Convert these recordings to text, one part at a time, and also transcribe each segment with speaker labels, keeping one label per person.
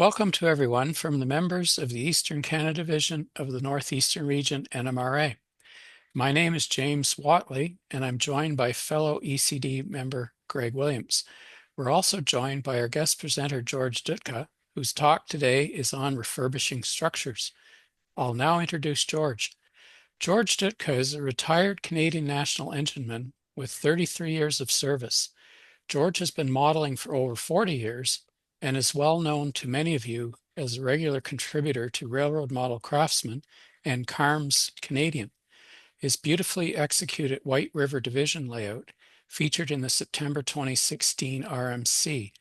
Speaker 1: Welcome to everyone from the members of the Eastern Canada Division of the Northeastern Region NMRA. My name is James Watley, and I'm joined by fellow ECD member Greg Williams. We're also joined by our guest presenter George Dutka, whose talk today is on refurbishing structures. I'll now introduce George. George Dutka is a retired Canadian National Engineman with 33 years of service. George has been modeling for over 40 years and is well known to many of you as a regular contributor to Railroad Model Craftsman and CARMS Canadian. His beautifully executed White River Division layout, featured in the September 2016 RMC,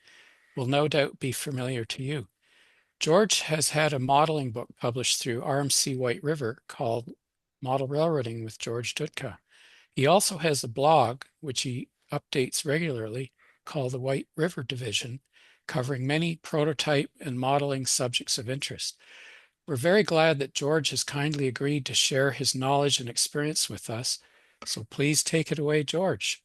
Speaker 1: will no doubt be familiar to you. George has had a modeling book published through RMC White River called Model Railroading with George Dutka. He also has a blog, which he updates regularly, called the White River Division, covering many prototype and modeling subjects of interest. We're very glad that George has kindly agreed to share his knowledge and experience with us. So please take it away, George.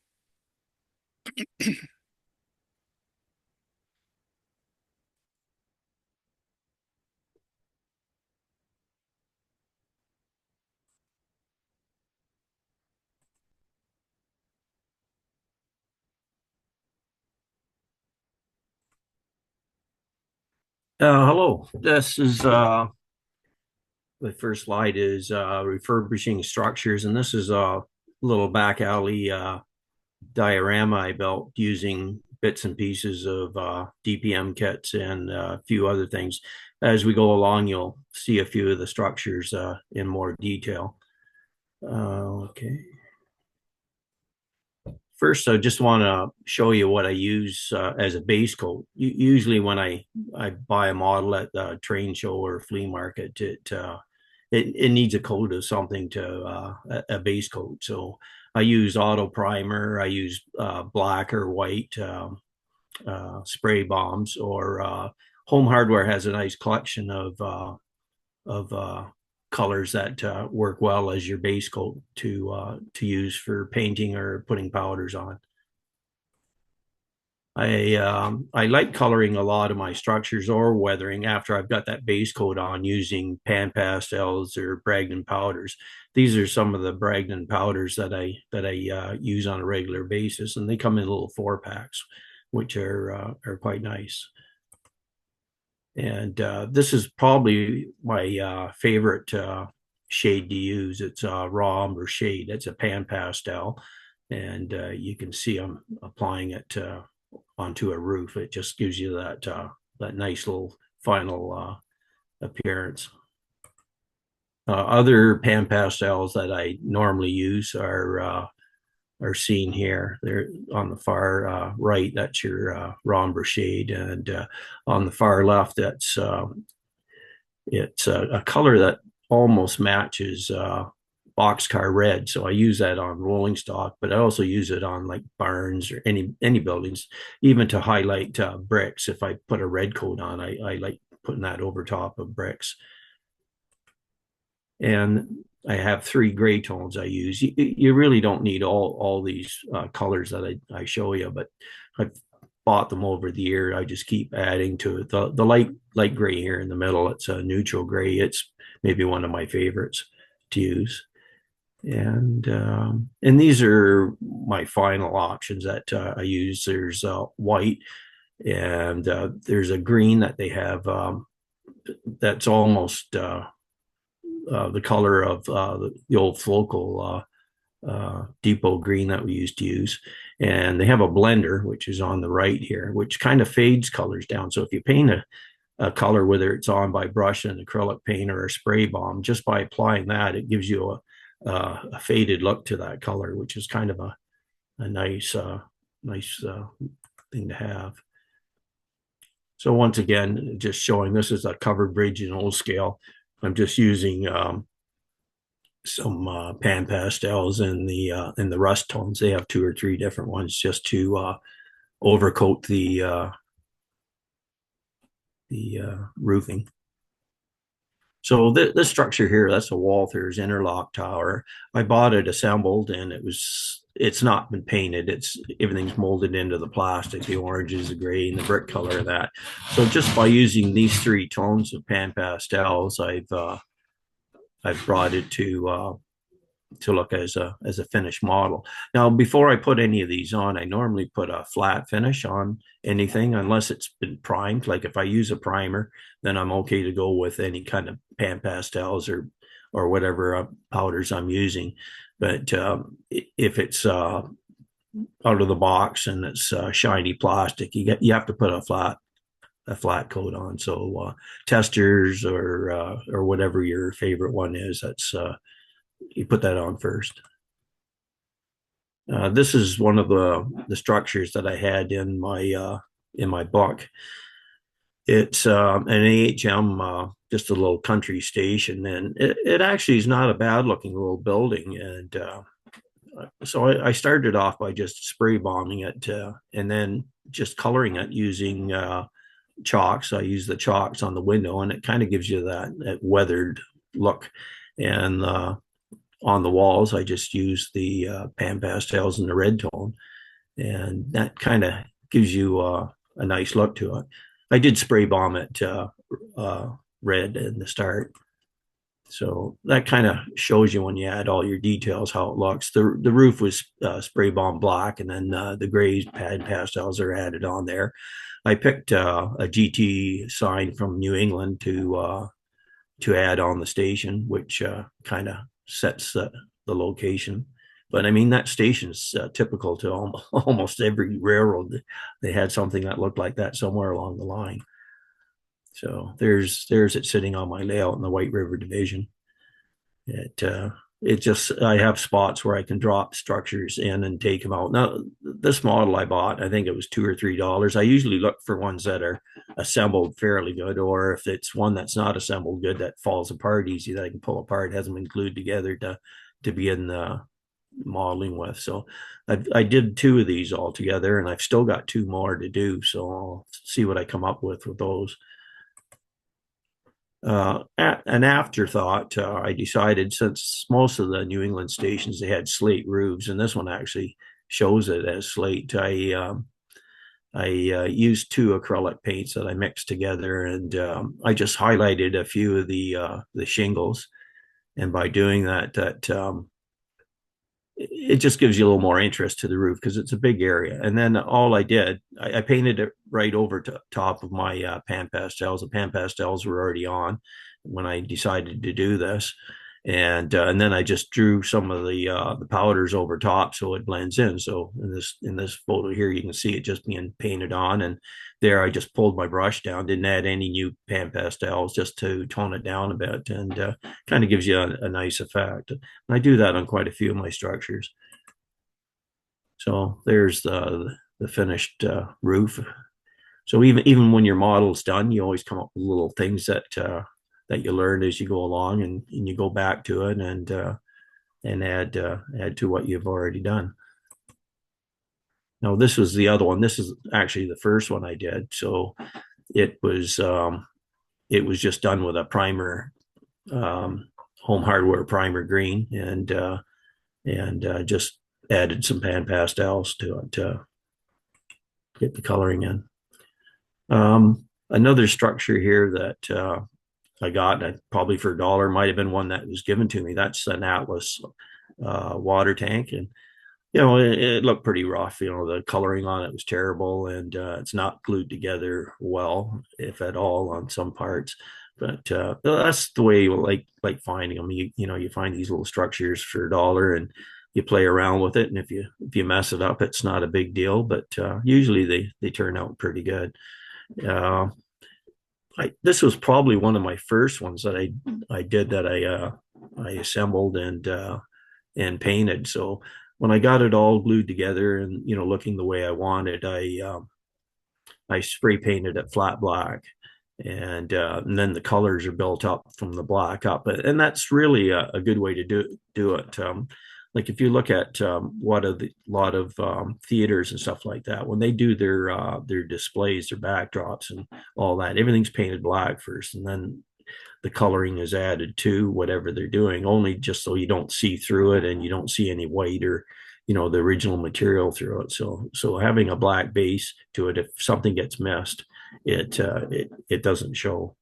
Speaker 2: Hello. This is the first slide is refurbishing structures, and this is a little back alley diorama I built using bits and pieces of DPM kits and a few other things. As we go along, you'll see a few of the structures in more detail. Okay. First, I just want to show you what I use as a base coat. Usually when I buy a model at the train show or flea market, it needs a coat of something to a base coat. So I use auto primer, I use black or white spray bombs, or Home Hardware has a nice collection of colors that work well as your base coat to use for painting or putting powders on. I like coloring a lot of my structures or weathering after I've got that base coat on using pan pastels or Bragdon powders. These are some of the Bragdon powders that I use on a regular basis, and they come in little 4-packs, which are quite nice. And this is probably my favorite shade to use. It's raw umber shade. It's a pan pastel, and you can see I'm applying it onto a roof. It just gives you that nice little final appearance. Other pan pastels that I normally use are seen here. They're on the far right. That's your raw umber shade, and on the far left, it's a color that almost matches boxcar red. So I use that on rolling stock, but I also use it on like barns or any buildings, even to highlight bricks. If I put a red coat on, I like putting that over top of bricks. And I have 3 gray tones I use. You really don't need all these colors that I show you, but I've bought them over the year. I just keep adding to it. The light gray here in the middle, it's a neutral gray. It's maybe one of my favorites to use. And these are my final options that I use. There's white, and there's a green that they have that's almost the color of the old Flocal depot green that we used to use. And they have a blender, which is on the right here, which kind of fades colors down. So if you paint a color, whether it's on by brush and acrylic paint or a spray bomb, just by applying that, it gives you a faded look to that color, which is kind of a nice thing to have. So once again, just showing this is a covered bridge in old scale. I'm just using some pan pastels in the rust tones. They have 2 or 3 different ones just to overcoat the roofing. So this structure here, that's a Walther's interlock tower. I bought it assembled, and it's not been painted. It's everything's molded into the plastic. The orange is the gray, and the brick color of that. So just by using these three tones of pan pastels, I've brought it to look as a finished model. Now, before I put any of these on, I normally put a flat finish on anything unless it's been primed. Like if I use a primer, then I'm okay to go with any kind of pan pastels or whatever powders I'm using. But if it's out of the box and it's shiny plastic, you have to put a flat coat on. So testers or whatever your favorite one is, that's you put that on first. This is one of the structures that I had in my book. It's an AHM, just a little country station, and it actually is not a bad looking little building. And so I started off by just spray bombing it and then just coloring it using chalks. I use the chalks on the window, and it kind of gives you that weathered look. And on the walls, I just use the pan pastels in the red tone, and that kind of gives you a nice look to it. I did spray bomb it red in the start, so that kind of shows you when you add all your details how it looks. The roof was spray bomb black, and then the gray pan pastels are added on there. I picked a GT sign from New England to add on the station, which kind of sets the location. But I mean, that station's typical to almost every railroad. They had something that looked like that somewhere along the line. So there's it sitting on my layout in the White River Division. It just, I have spots where I can drop structures in and take them out. Now, this model I bought, I think it was $2 or $3. I usually look for ones that are assembled fairly good, or if it's one that's not assembled good that falls apart easy that I can pull apart, hasn't been glued together to begin modeling with. So I did two of these all together, and I've still got two more to do. So I'll see what I come up with those. An afterthought, I decided, since most of the New England stations they had slate roofs, and this one actually shows it as slate. I used two acrylic paints that I mixed together, and I just highlighted a few of the shingles, and by doing that it just gives you a little more interest to the roof because it's a big area. And then all I did, I painted it right over top of my pan pastels. The pan pastels were already on when I decided to do this. And then I just drew some of the powders over top so it blends in. So in this photo here, you can see it just being painted on, and there I just pulled my brush down, didn't add any new pan pastels, just to tone it down a bit, and kind of gives you a nice effect. And I do that on quite a few of my structures. So there's the finished roof. So even when your model's done, you always come up with little things that you learn as you go along, and you go back to it and add to what you've already done. Now this was the other one. This is actually the first one I did. So it was just done with a primer, home hardware primer green, and just added some pan pastels to it to get the coloring in. Another structure here that I got probably for $1, might have been one that was given to me. That's an Atlas water tank, and it looked pretty rough. The coloring on it was terrible, and it's not glued together well, if at all, on some parts. But that's the way you like finding them. You find these little structures for $1, and you play around with it, and if you mess it up, it's not a big deal. But usually they turn out pretty good. This was probably one of my first ones that I did, that I assembled and painted. So when I got it all glued together and looking the way I wanted, I spray painted it flat black, and then the colors are built up from the black up, and that's really a good way to do it. Like if you look at what a lot of theaters and stuff like that, when they do their displays, their backdrops and all that, everything's painted black first, and then the coloring is added to whatever they're doing, only just so you don't see through it and you don't see any white or the original material through it. So having a black base to it, if something gets missed, it doesn't show.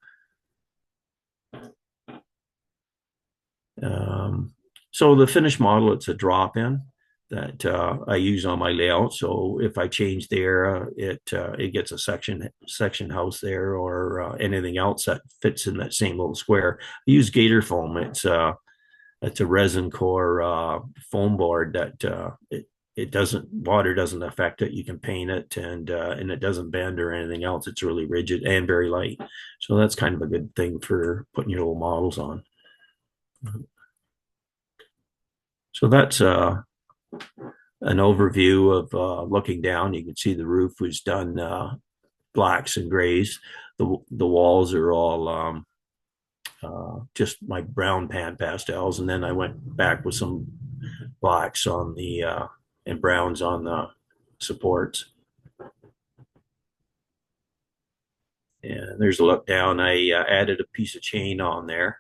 Speaker 2: Um, so the finished model, it's a drop-in that I use on my layout. So if I change there, it gets a section house there, or anything else that fits in that same little square. I use Gator foam. It's a resin core foam board that it doesn't, water doesn't affect it. You can paint it, and it doesn't bend or anything else. It's really rigid and very light. So that's kind of a good thing for putting your little models on. So that's an overview of looking down. You can see the roof was done blacks and grays. The walls are all just my brown pan pastels, and then I went back with some blacks on the and browns on the supports. And there's a look down. I added a piece of chain on there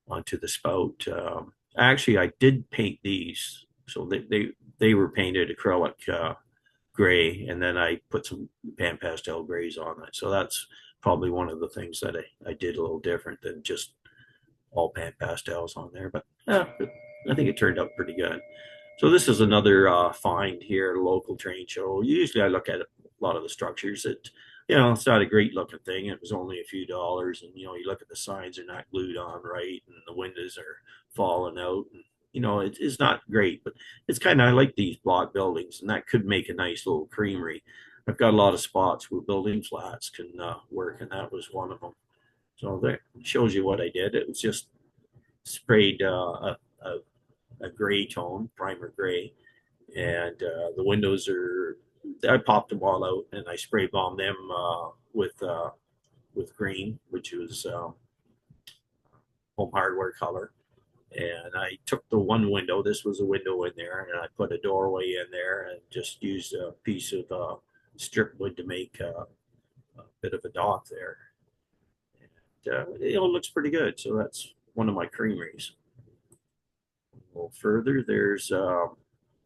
Speaker 2: onto the spout. Actually, I did paint these, so they were painted acrylic gray, and then I put some pan pastel grays on it. So that's probably one of the things that I did a little different than just all pan pastels on there. But I think it turned out pretty good. So this is another find here at a local train show. Usually I look at a lot of the structures. It's not a great looking thing. It was only a few dollars, and you look at the signs, are not glued on right, and the windows are falling out, and it's not great, but it's kind of, I like these block buildings, and that could make a nice little creamery. I've got a lot of spots where building flats can work, and that was one of them. So that shows you what I did. It was just sprayed a gray tone, primer gray, and the windows I popped them all out, and I spray bombed them with green, which was home hardware color. And I took the one window. This was a window in there, and I put a doorway in there, and just used a piece of strip wood to make a bit of a dock there. And, it looks pretty good. So that's one of my creameries. A little further, there's the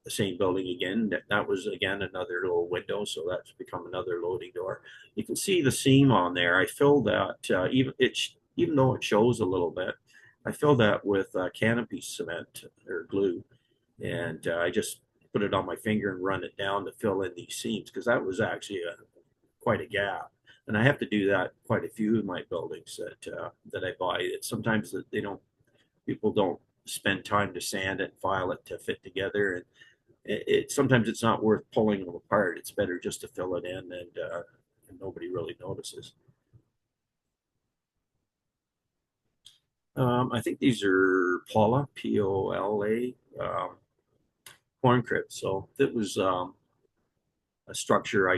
Speaker 2: same building again. That was again another little window, so that's become another loading door. You can see the seam on there. I filled that even though it shows a little bit, I filled that with canopy cement or glue, and I just put it on my finger and run it down to fill in these seams, because that was actually quite a gap. And I have to do that quite a few of my buildings that I buy. Sometimes people don't spend time to sand it, file it to fit together, and sometimes it's not worth pulling them apart. It's better just to fill it in, and nobody really notices. I think these are Paula, Pola, corn cribs. So it was a structure I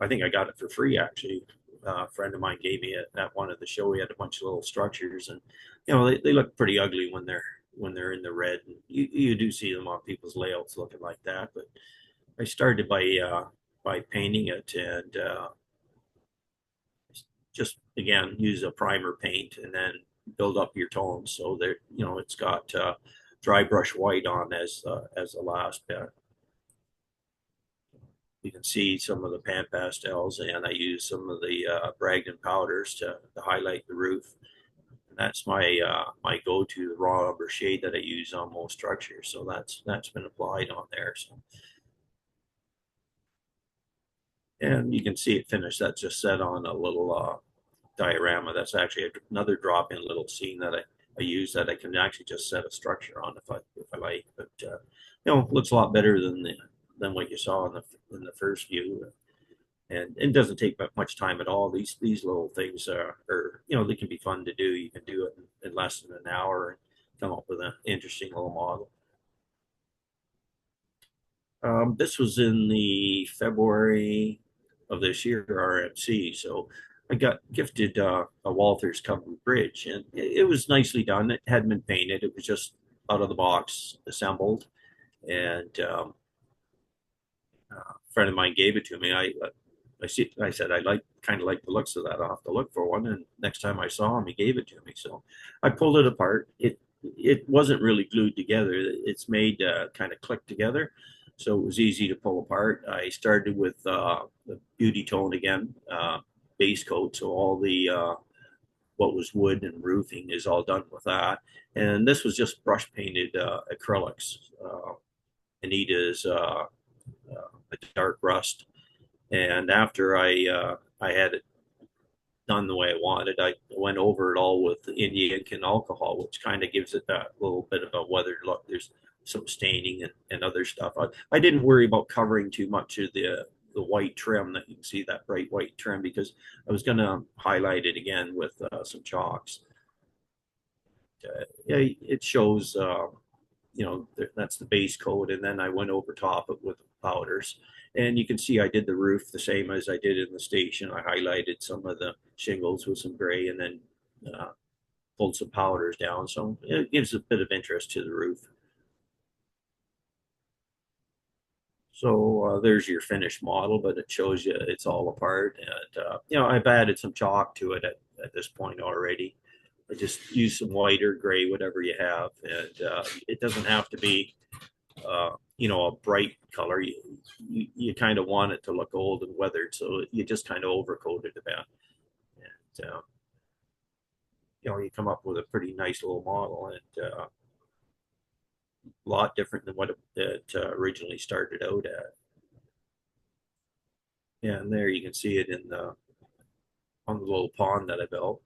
Speaker 2: think I got it for free, actually. A friend of mine gave me it at one of the show. We had a bunch of little structures, and they look pretty ugly when they're in the red. And you do see them on people's layouts looking like that. But I started by painting it, and just again use a primer paint, and then build up your tones. So there, it's got dry brush white on as the last bit. You can see some of the pan pastels, and I use some of the Bragdon powders to highlight the roof. And that's my go-to, the raw umber shade that I use on most structures. So that's been applied on there. So, and you can see it finished. That's just set on a little diorama. That's actually another drop-in little scene that I use, that I can actually just set a structure on if I like. But looks a lot better than what you saw in the first view, and it doesn't take much time at all. These little things are they can be fun to do. You can do it in less than an hour and come up with an interesting little model. This was in the February of this year, RMC. So I got gifted a Walther's covered bridge, and it was nicely done. It hadn't been painted. It was just out of the box assembled, and a friend of mine gave it to me. I said, I kind of like the looks of that. I'll have to look for one. And next time I saw him, he gave it to me. So I pulled it apart. It wasn't really glued together. It's made kind of click together. So it was easy to pull apart. I started with the beauty tone again, base coat. So all the what was wood and roofing is all done with that. And this was just brush painted acrylics. Anita's a dark rust. And after I had it done the way I wanted, I went over it all with India ink and alcohol, which kind of gives it that little bit of a weathered look. There's some staining and other stuff. I didn't worry about covering too much of the white trim that you can see, that bright white trim, because I was going to highlight it again with some chalks. Yeah, it shows, that's the base coat. And then I went over top it with powders. And you can see I did the roof the same as I did in the station. I highlighted some of the shingles with some gray and then pulled some powders down. So it gives a bit of interest to the roof. So there's your finished model, but it shows you it's all apart. And, I've added some chalk to it at this point already. I just use some white or gray, whatever you have. And it doesn't have to be, a bright color. You kind of want it to look old and weathered. So you just kind of overcoat it a bit. And, you come up with a pretty nice little model and a lot different than what it originally started out at. Yeah, and there you can see it on the little pond that I built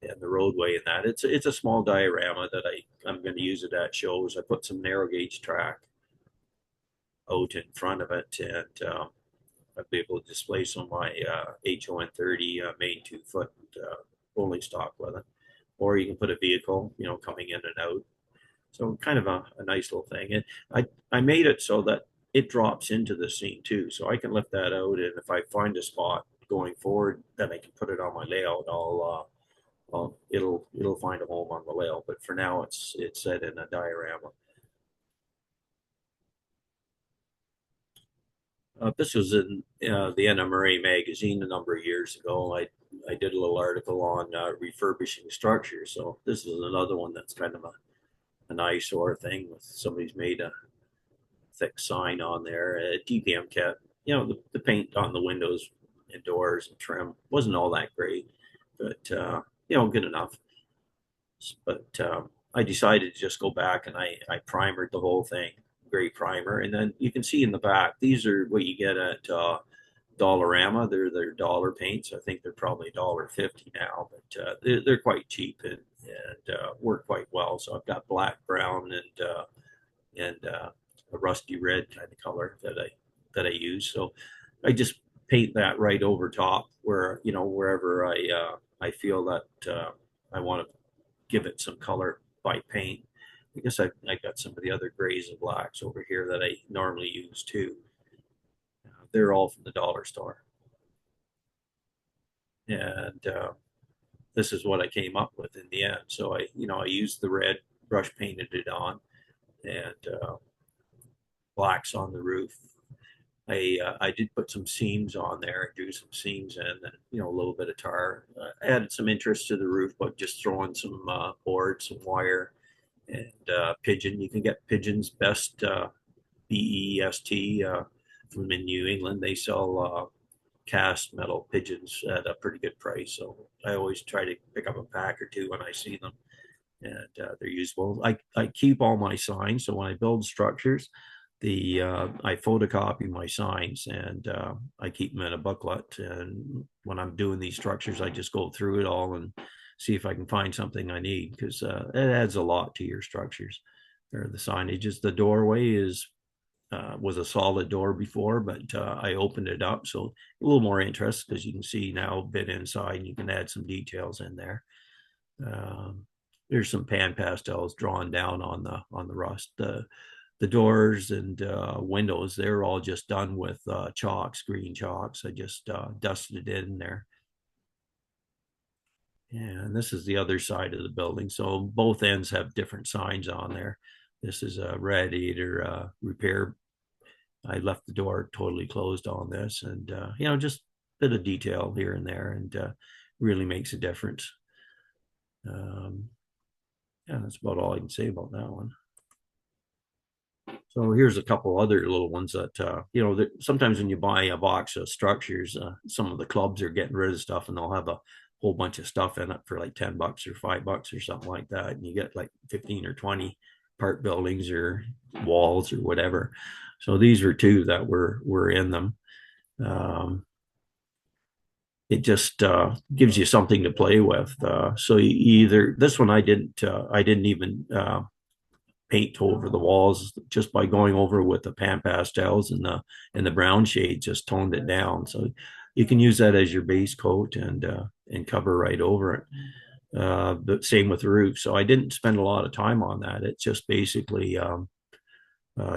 Speaker 2: and the roadway and that. It's a small diorama that I'm going to use it at shows. I put some narrow gauge track out in front of it, and I'll be able to display some of my HON30 main 2-foot rolling stock with it. Or you can put a vehicle, coming in and out. So kind of a nice little thing. And I made it so that it drops into the scene too. So I can lift that out, and if I find a spot going forward, then I can put it on my layout. It'll find a home on the layout. But for now, it's set in a diorama. This was in the NMRA magazine a number of years ago. I did a little article on refurbishing structures. So this is another one that's kind of an eyesore thing. With somebody's made a thick sign on there, a DPM kit. The paint on the windows and doors and trim wasn't all that great, but good enough. But I decided to just go back and I primered the whole thing, gray primer. And then you can see in the back, these are what you get at Dollarama. They're dollar paints. I think they're probably $1.50 now, but they're quite cheap and work quite well. So I've got black, brown, and a rusty red kind of color that I use. So I just paint that right over top where wherever I feel that I want to give it some color by paint. I guess I got some of the other grays and blacks over here that I normally use too. They're all from the dollar store. And this is what I came up with in the end. So I used the red, brush painted it on, and blacks on the roof. I did put some seams on there, drew some seams in, and a little bit of tar. Added some interest to the roof, but just throwing some board, some wire, and pigeon. You can get Pigeon's Best, BEST, from in New England. They sell cast metal pigeons at a pretty good price. So I always try to pick up a pack or two when I see them, and they're useful. I keep all my signs, so when I build structures, I photocopy my signs and I keep them in a booklet. And when I'm doing these structures, I just go through it all and see if I can find something I need, because it adds a lot to your structures or the signages. The doorway was a solid door before, but I opened it up, so a little more interest, because you can see now a bit inside and you can add some details in there. There's some pan pastels drawn down on the rust. The doors and windows, they're all just done with chalks, green chalks. I just dusted it in there. And this is the other side of the building. So both ends have different signs on there. This is a radiator repair I left the door totally closed on this, and just a bit of detail here and there, and really makes a difference. Um, yeah, that's about all I can say about that one. So here's a couple other little ones that that sometimes when you buy a box of structures, some of the clubs are getting rid of stuff, and they'll have a whole bunch of stuff in it for like $10 or $5 or something like that, and you get like 15 or 20 part buildings or walls or whatever. So these are two that were in them. It just gives you something to play with. So either this one I didn't even paint over the walls, just by going over with the pan pastels and the brown shade, just toned it down. So you can use that as your base coat and cover right over it. But same with the roof. So I didn't spend a lot of time on that. It's just basically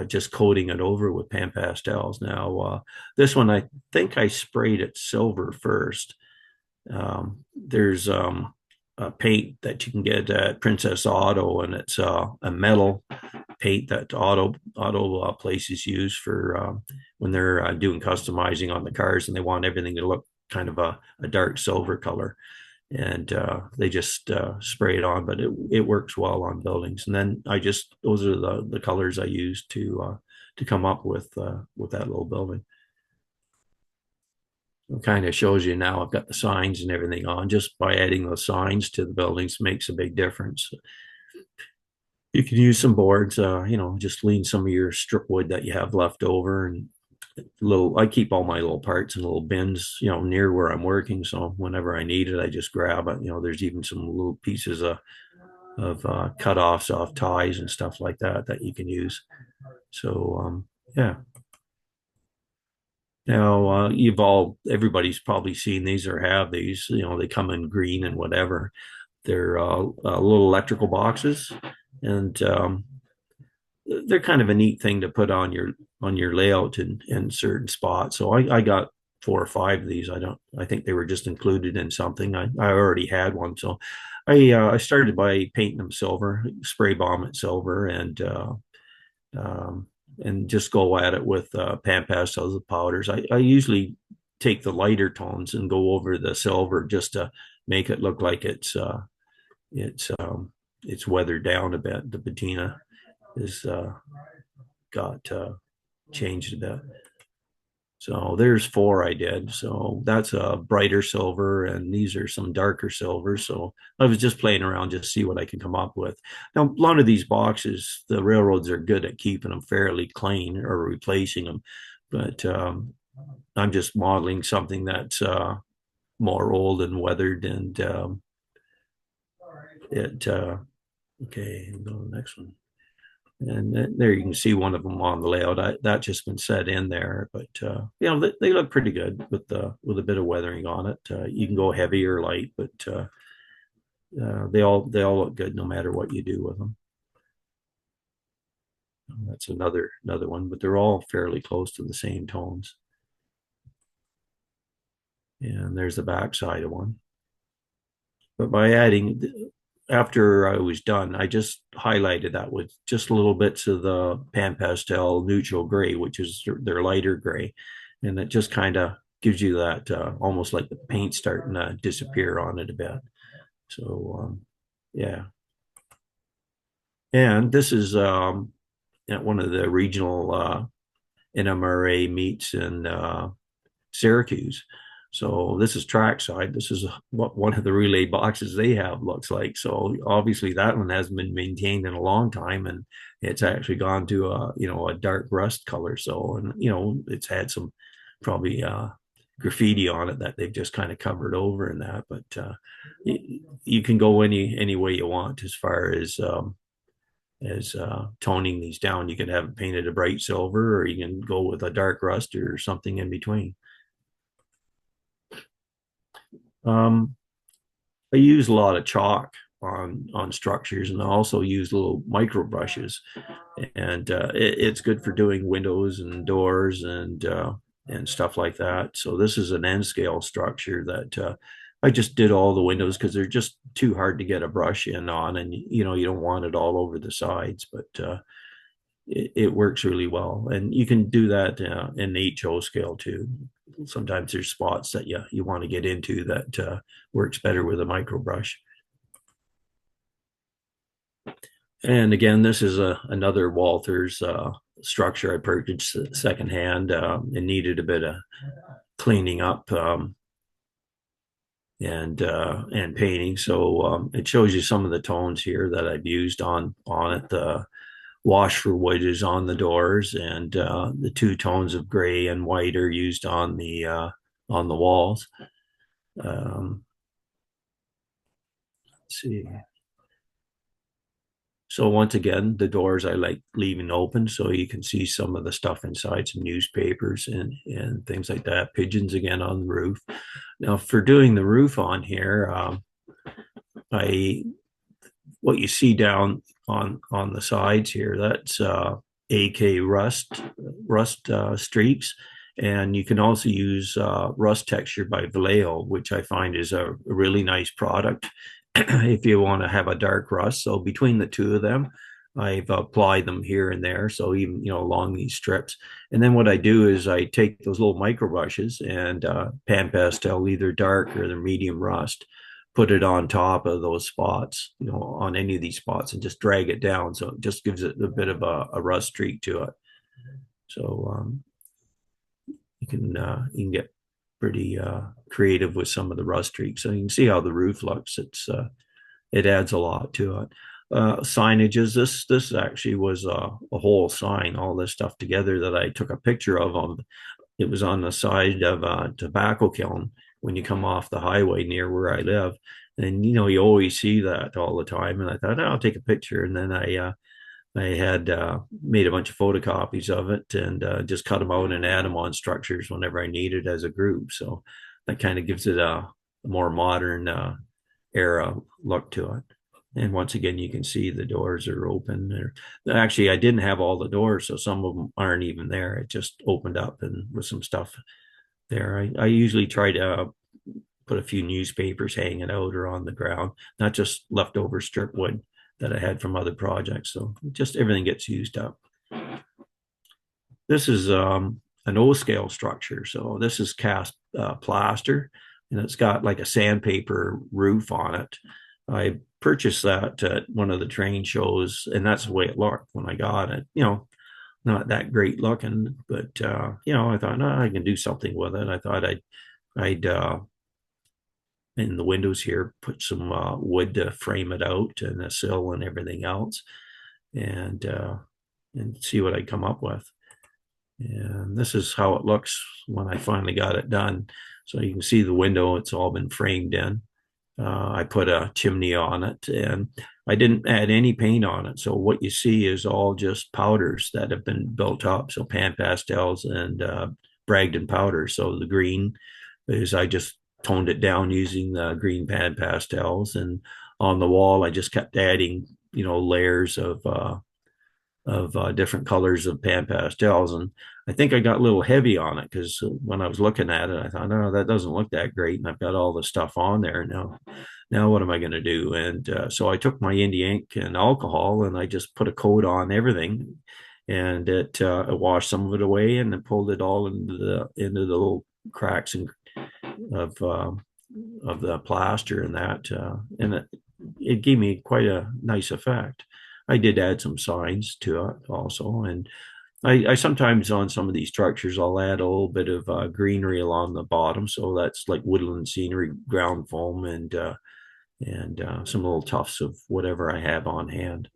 Speaker 2: just coating it over with pan pastels. Now this one, I think I sprayed it silver first. There's a paint that you can get at Princess Auto, and it's a metal paint that auto places use for when they're doing customizing on the cars, and they want everything to look kind of a dark silver color, and they just spray it on, but it works well on buildings. And then those are the colors I use to come up with that little building. It kind of shows you now I've got the signs and everything on. Just by adding those signs to the buildings makes a big difference. You can use some boards, just lean some of your strip wood that you have left over, and I keep all my little parts in little bins, near where I'm working. So whenever I need it, I just grab it. There's even some little pieces of cut-offs off ties and stuff like that you can use. So, yeah. Now, everybody's probably seen these or have these, they come in green and whatever. They're little electrical boxes, and they're kind of a neat thing to put on your layout in certain spots. So I got 4 or 5 of these. I think they were just included in something. I already had one. So I started by painting them silver, spray bomb it silver, and just go at it with pan pastels of powders. I usually take the lighter tones and go over the silver just to make it look like it's weathered down a bit. The patina is got changed a bit. So there's 4 I did. So that's a brighter silver, and these are some darker silver. So I was just playing around, just see what I can come up with. Now, a lot of these boxes, the railroads are good at keeping them fairly clean or replacing them, but I'm just modeling something that's more old and weathered, and okay, go to the next one. And there you can see one of them on the layout. That's just been set in there, but they look pretty good with a bit of weathering on it. You can go heavy or light, but they all look good no matter what you do with them. That's another one, but they're all fairly close to the same tones. And there's the back side of one. But by adding, after I was done, I just highlighted that with just little bits of the pan pastel neutral gray, which is their lighter gray. And it just kind of gives you that almost like the paint starting to disappear on it a bit. So, yeah. And this is at one of the regional NMRA meets in Syracuse. So this is trackside. This is what one of the relay boxes they have looks like. So obviously that one hasn't been maintained in a long time, and it's actually gone to a dark rust color. So, and it's had some probably graffiti on it that they've just kind of covered over in that. But you can go any way you want as far as toning these down. You can have it painted a bright silver, or you can go with a dark rust or something in between. I use a lot of chalk on structures, and I also use little micro brushes, and it's good for doing windows and doors and stuff like that. So this is an N scale structure that I just did all the windows because they're just too hard to get a brush in on, and you don't want it all over the sides. But it works really well. And you can do that in the HO scale too. Sometimes there's spots that you want to get into that works better with a micro brush. And again, this is another Walthers structure I purchased secondhand. It needed a bit of cleaning up and painting. So it shows you some of the tones here that I've used on it. The wash for wood is on the doors, and the two tones of gray and white are used on the walls. Let's see. So once again, the doors I like leaving open so you can see some of the stuff inside, some newspapers and things like that. Pigeons again on the roof. Now for doing the roof on here, what you see down on the sides here, that's AK rust streaks. And you can also use rust texture by Vallejo, which I find is a really nice product if you want to have a dark rust. So between the two of them, I've applied them here and there. So even, along these strips. And then what I do is I take those little micro brushes and pan pastel, either dark or the medium rust, put it on top of those spots, on any of these spots, and just drag it down. So it just gives it a bit of a rust streak to it. So you can get pretty creative with some of the rust streaks. So you can see how the roof looks. It adds a lot to it. Signages. This actually was a whole sign, all this stuff together that I took a picture of. It was on the side of a tobacco kiln when you come off the highway near where I live. And you always see that all the time. And I thought, I'll take a picture. And then I had made a bunch of photocopies of it and just cut them out and add them on structures whenever I needed as a group. So that kind of gives it a more modern era look to it. And once again, you can see the doors are open. Actually, I didn't have all the doors, so some of them aren't even there. It just opened up and with some stuff there. I usually try to put a few newspapers hanging out or on the ground, not just leftover strip wood that I had from other projects. So just everything gets used up. This is an O scale structure. So this is cast plaster, and it's got like a sandpaper roof on it. I purchased that at one of the train shows, and that's the way it looked when I got it. Not that great looking, but I thought, I can do something with it. I thought I'd in the windows here put some wood to frame it out and a sill and everything else, and see what I come up with. And this is how it looks when I finally got it done. So you can see the window, it's all been framed in. I put a chimney on it, and I didn't add any paint on it. So what you see is all just powders that have been built up. So pan pastels and Bragdon powder. So the green is I just toned it down using the green pan pastels, and on the wall I just kept adding layers of different colors of pan pastels. And I think I got a little heavy on it because when I was looking at it, I thought, no, that doesn't look that great. And I've got all the stuff on there now. What am I going to do? And so I took my Indie ink and alcohol and I just put a coat on everything, and it washed some of it away and then pulled it all into the little cracks of the plaster and that, and it gave me quite a nice effect. I did add some signs to it also, and I sometimes on some of these structures I'll add a little bit of greenery along the bottom, so that's like woodland scenery, ground foam, and some little tufts of whatever I have on hand.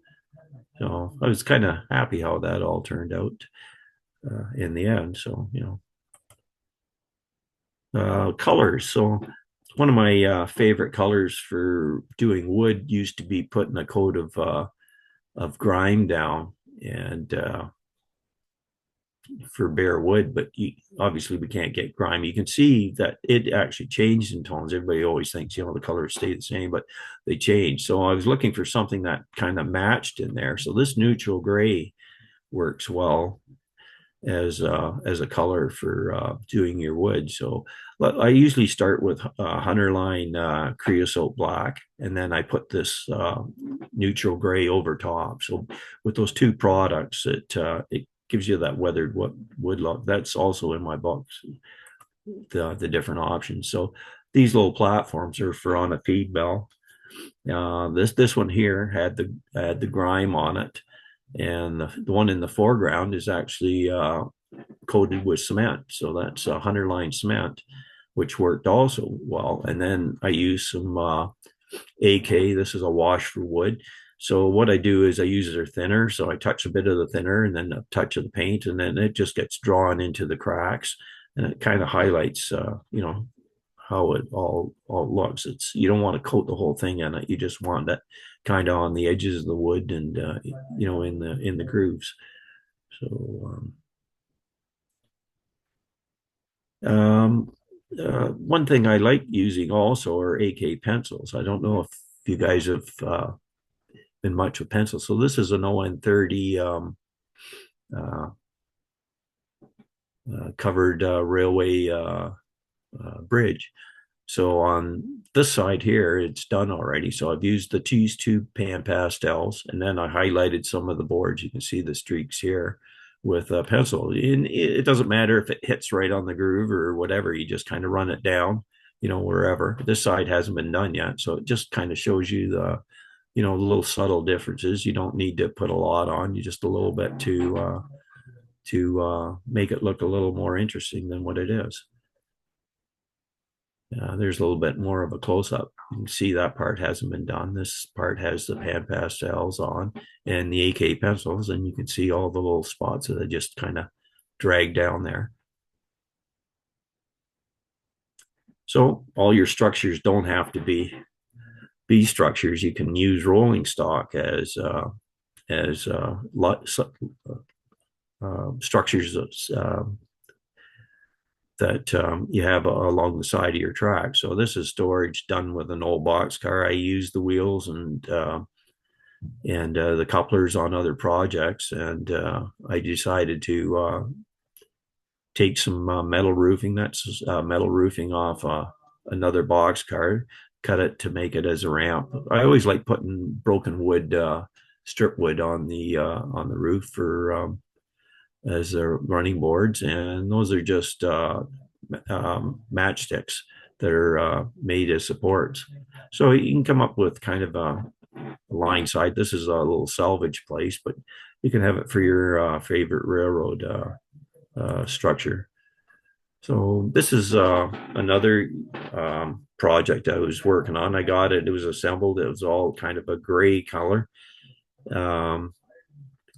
Speaker 2: So I was kind of happy how that all turned out in the end. So colors. So one of my favorite colors for doing wood used to be putting a coat of grime down and for bare wood, but obviously we can't get grime. You can see that it actually changed in tones. Everybody always thinks the colors stay the same, but they change. So I was looking for something that kind of matched in there. So this neutral gray works well. as a color for doing your wood. So I usually start with hunter line creosote black, and then I put this neutral gray over top. So with those two products, it gives you that weathered wood look. That's also in my books, the different options. So these little platforms are for on a feed bell. This one here had the grime on it, and the one in the foreground is actually coated with cement. So that's a hunter line cement, which worked also well. And then I use some AK. This is a wash for wood. So what I do is I use their thinner. So I touch a bit of the thinner and then a touch of the paint, and then it just gets drawn into the cracks, and it kind of highlights, how it all looks. It's you don't want to coat the whole thing in it. You just want that kind of on the edges of the wood and in the grooves. So one thing I like using also are AK pencils. I don't know if you guys have been much with pencils. So this is an ON30 uh, covered railway bridge. So on this side here, it's done already. So I've used these two pan pastels, and then I highlighted some of the boards. You can see the streaks here with a pencil. And it doesn't matter if it hits right on the groove or whatever. You just kind of run it down, wherever. This side hasn't been done yet, so it just kind of shows you the little subtle differences. You don't need to put a lot on. You just a little bit to make it look a little more interesting than what it is. There's a little bit more of a close-up. You can see that part hasn't been done. This part has the pan pastels on and the AK pencils, and you can see all the little spots that I just kind of drag down there. So all your structures don't have to be structures. You can use rolling stock as structures that you have along the side of your track. So this is storage done with an old box car. I use the wheels and the couplers on other projects, and I decided to take some metal roofing. That's metal roofing off another box car, cut it to make it as a ramp. I always like putting broken wood, strip wood on the roof for as their running boards, and those are just matchsticks that are made as supports. So you can come up with kind of a line side. This is a little salvage place, but you can have it for your favorite railroad structure. So this is another project I was working on. I got it. It was assembled. It was all kind of a gray color.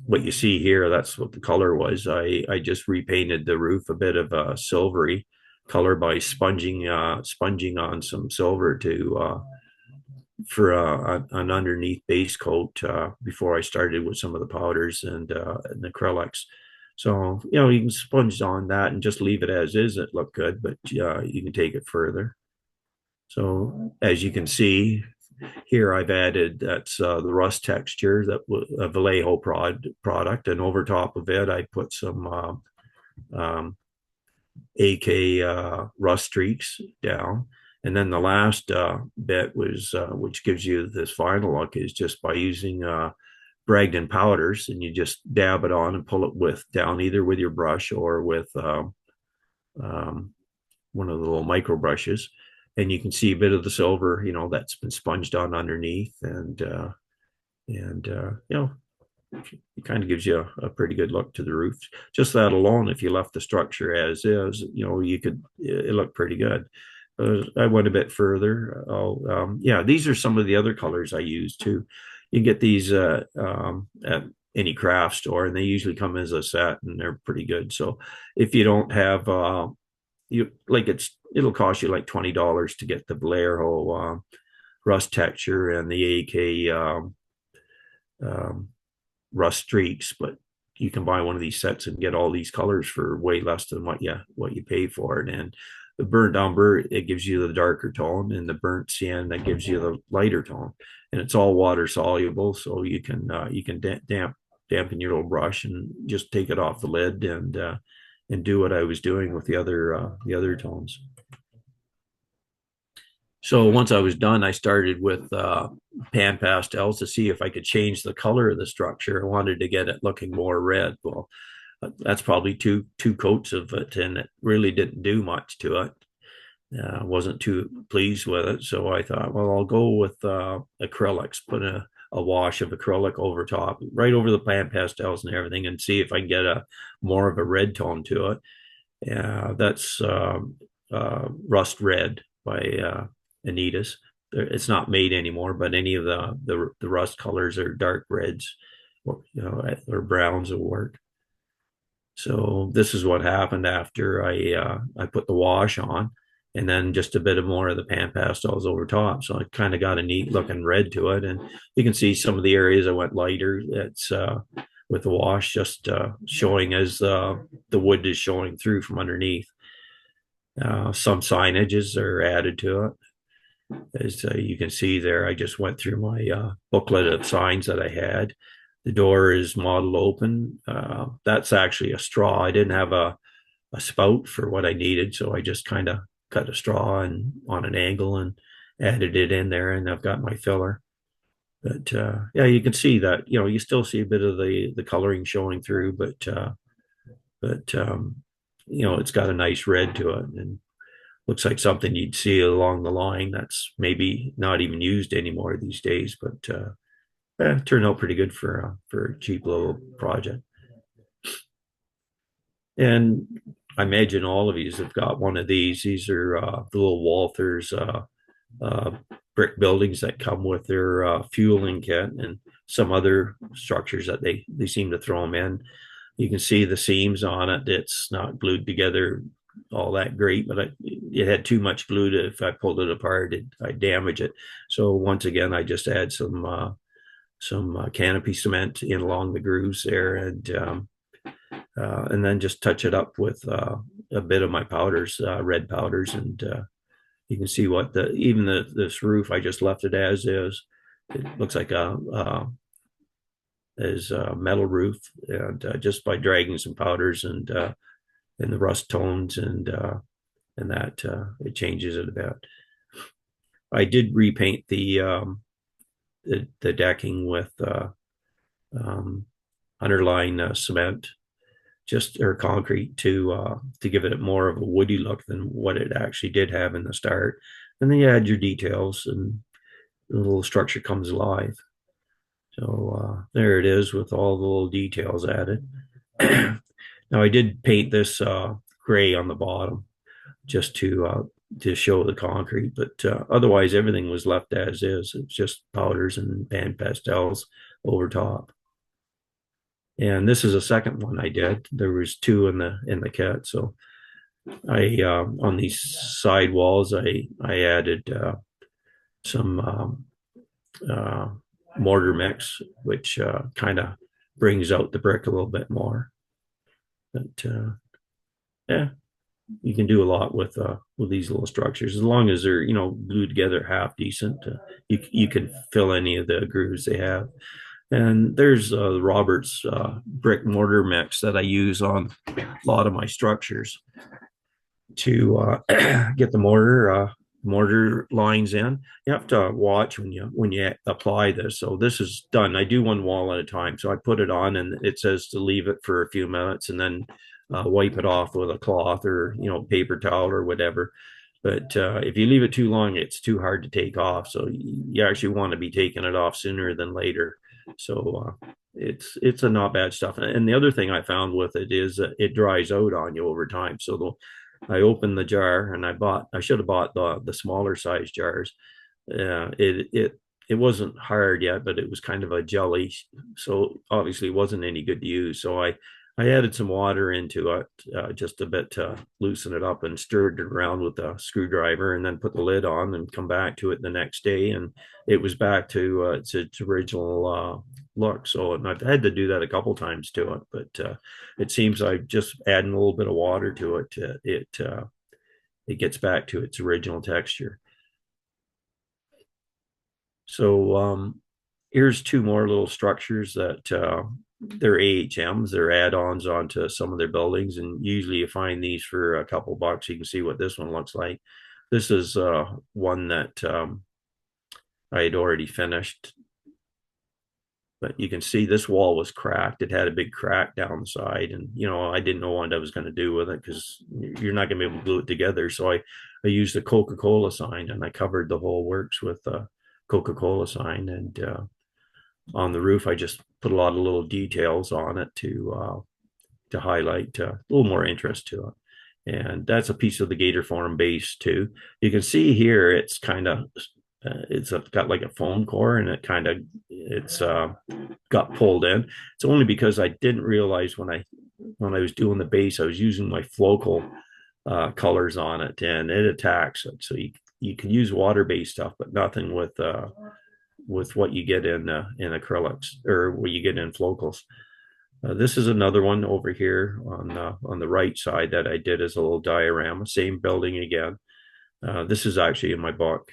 Speaker 2: What you see here, that's what the color was. I just repainted the roof a bit of a silvery color by sponging on some silver to for an underneath base coat before I started with some of the powders and acrylics. So you can sponge on that and just leave it as is. It looked good, but you can take it further. So as you can see, here I've added that's the rust texture that a Vallejo product, and over top of it I put some AK rust streaks down, and then the last bit was which gives you this final look is just by using Bragdon powders, and you just dab it on and pull it down either with your brush or with one of the little micro brushes, and you can see a bit of the silver, that's been sponged on underneath, and it kind of gives you a pretty good look to the roof. Just that alone, if you left the structure as is, it looked pretty good. I went a bit further. These are some of the other colors I use too. You get these at any craft store, and they usually come as a set, and they're pretty good. So if you don't have it'll cost you like $20 to get the Vallejo rust texture and the AK rust streaks, but you can buy one of these sets and get all these colors for way less than what you pay for it. And the burnt umber, it gives you the darker tone, and the burnt cyan, that gives you the lighter tone, and it's all water soluble, so you can damp dampen your little brush and just take it off the lid and do what I was doing with the other tones. So once I was done, I started with pan pastels to see if I could change the color of the structure. I wanted to get it looking more red. Well, that's probably two coats of it, and it really didn't do much to it. Wasn't too pleased with it, so I thought, well, I'll go with acrylics. Put a wash of acrylic over top, right over the pan pastels and everything, and see if I can get a more of a red tone to it. That's Rust Red by Anita's. It's not made anymore, but any of the rust colors are dark reds, or browns will work. So this is what happened after I put the wash on, and then just a bit of more of the pan pastels over top. So I kind of got a neat looking red to it, and you can see some of the areas I went lighter. It's with the wash just showing as the wood is showing through from underneath. Some signages are added to it. As you can see there, I just went through my booklet of signs that I had. The door is model open. That's actually a straw. I didn't have a spout for what I needed, so I just kind of cut a straw and on an angle and added it in there, and I've got my filler. But yeah, you can see that, you still see a bit of the coloring showing through, but it's got a nice red to it, and looks like something you'd see along the line that's maybe not even used anymore these days, but it turned out pretty good for a cheap little project. And I imagine all of you have got one of these. These are the little Walthers brick buildings that come with their fueling kit and some other structures that they seem to throw them in. You can see the seams on it. It's not glued together all that great, but it had too much glue to, if I pulled it apart, I'd damage it. So once again, I just add some canopy cement in along the grooves there, and then just touch it up with a bit of my powders, red powders, and you can see what this roof, I just left it as is. It looks like a metal roof, and just by dragging some powders and the rust tones and that it changes it a bit. I did repaint the decking with underlying cement, or concrete, to give it more of a woody look than what it actually did have in the start. And then you add your details, and the little structure comes alive. So there it is with all the little details added. Now I did paint this gray on the bottom just to show the concrete, but otherwise everything was left as is. It's just powders and pan pastels over top. And this is a second one I did. There was two in the kit. So I on these side walls I added some mortar mix, which kind of brings out the brick a little bit more. But yeah, you can do a lot with these little structures as long as they're glued together half decent. You can fill any of the grooves they have. And there's Robert's brick mortar mix that I use on a lot of my structures to get the mortar lines in. You have to watch when you apply this. So this is done. I do one wall at a time. So I put it on, and it says to leave it for a few minutes and then wipe it off with a cloth or paper towel or whatever. But if you leave it too long, it's too hard to take off. So you actually want to be taking it off sooner than later. So it's a not bad stuff. And the other thing I found with it is it dries out on you over time. So I opened the jar, and I should have bought the smaller size jars. It wasn't hard yet, but it was kind of a jelly, so obviously it wasn't any good to use. So I added some water into it, just a bit to loosen it up, and stirred it around with a screwdriver, and then put the lid on and come back to it the next day, and it was back to its original look. So, and I've had to do that a couple times to it, but it seems like just adding a little bit of water to it, it gets back to its original texture. So here's two more little structures that they're AHMs, they're add-ons onto some of their buildings, and usually you find these for a couple bucks. You can see what this one looks like. This is one that I had already finished, but you can see this wall was cracked. It had a big crack down the side, and I didn't know what I was going to do with it because you're not going to be able to glue it together. So I used a Coca-Cola sign, and I covered the whole works with a Coca-Cola sign, and on the roof I just put a lot of little details on it to highlight a little more interest to it. And that's a piece of the gator form base too. You can see here it's kind of it's got like a foam core, and it's got pulled in. It's only because I didn't realize when I was doing the base, I was using my Flocal colors on it, and it attacks it. So you can use water-based stuff, but nothing with what you get in acrylics or what you get in Flocals. This is another one over here on the right side that I did as a little diorama. Same building again. This is actually in my book.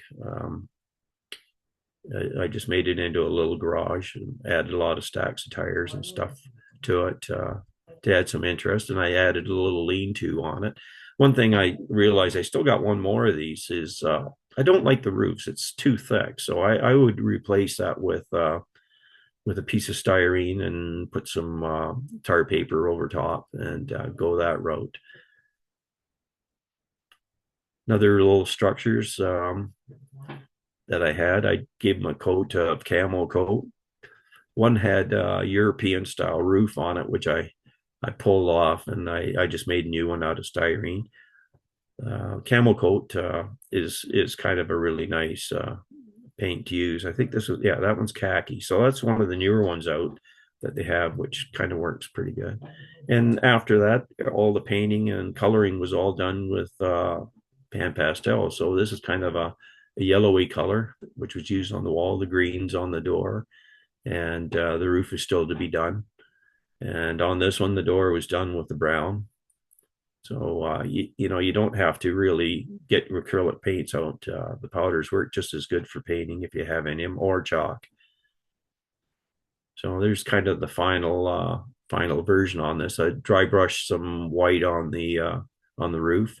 Speaker 2: I just made it into a little garage and added a lot of stacks of tires and stuff to it to add some interest. And I added a little lean-to on it. One thing I realized, I still got one more of these, is I don't like the roofs. It's too thick. So I would replace that with a piece of styrene and put some tar paper over top and go that route. Another little structures that I had, I gave them a coat of camo coat. One had a European style roof on it, which I pulled off, and I just made a new one out of styrene. Camel coat is kind of a really nice paint to use. I think that one's khaki. So that's one of the newer ones out that they have, which kind of works pretty good. And after that, all the painting and coloring was all done with pan pastel. So this is kind of a yellowy color, which was used on the wall, the greens on the door, and the roof is still to be done. And on this one, the door was done with the brown. So you don't have to really get acrylic paints out. The powders work just as good for painting if you have any or chalk. So there's kind of the final version on this. I dry brushed some white on the roof.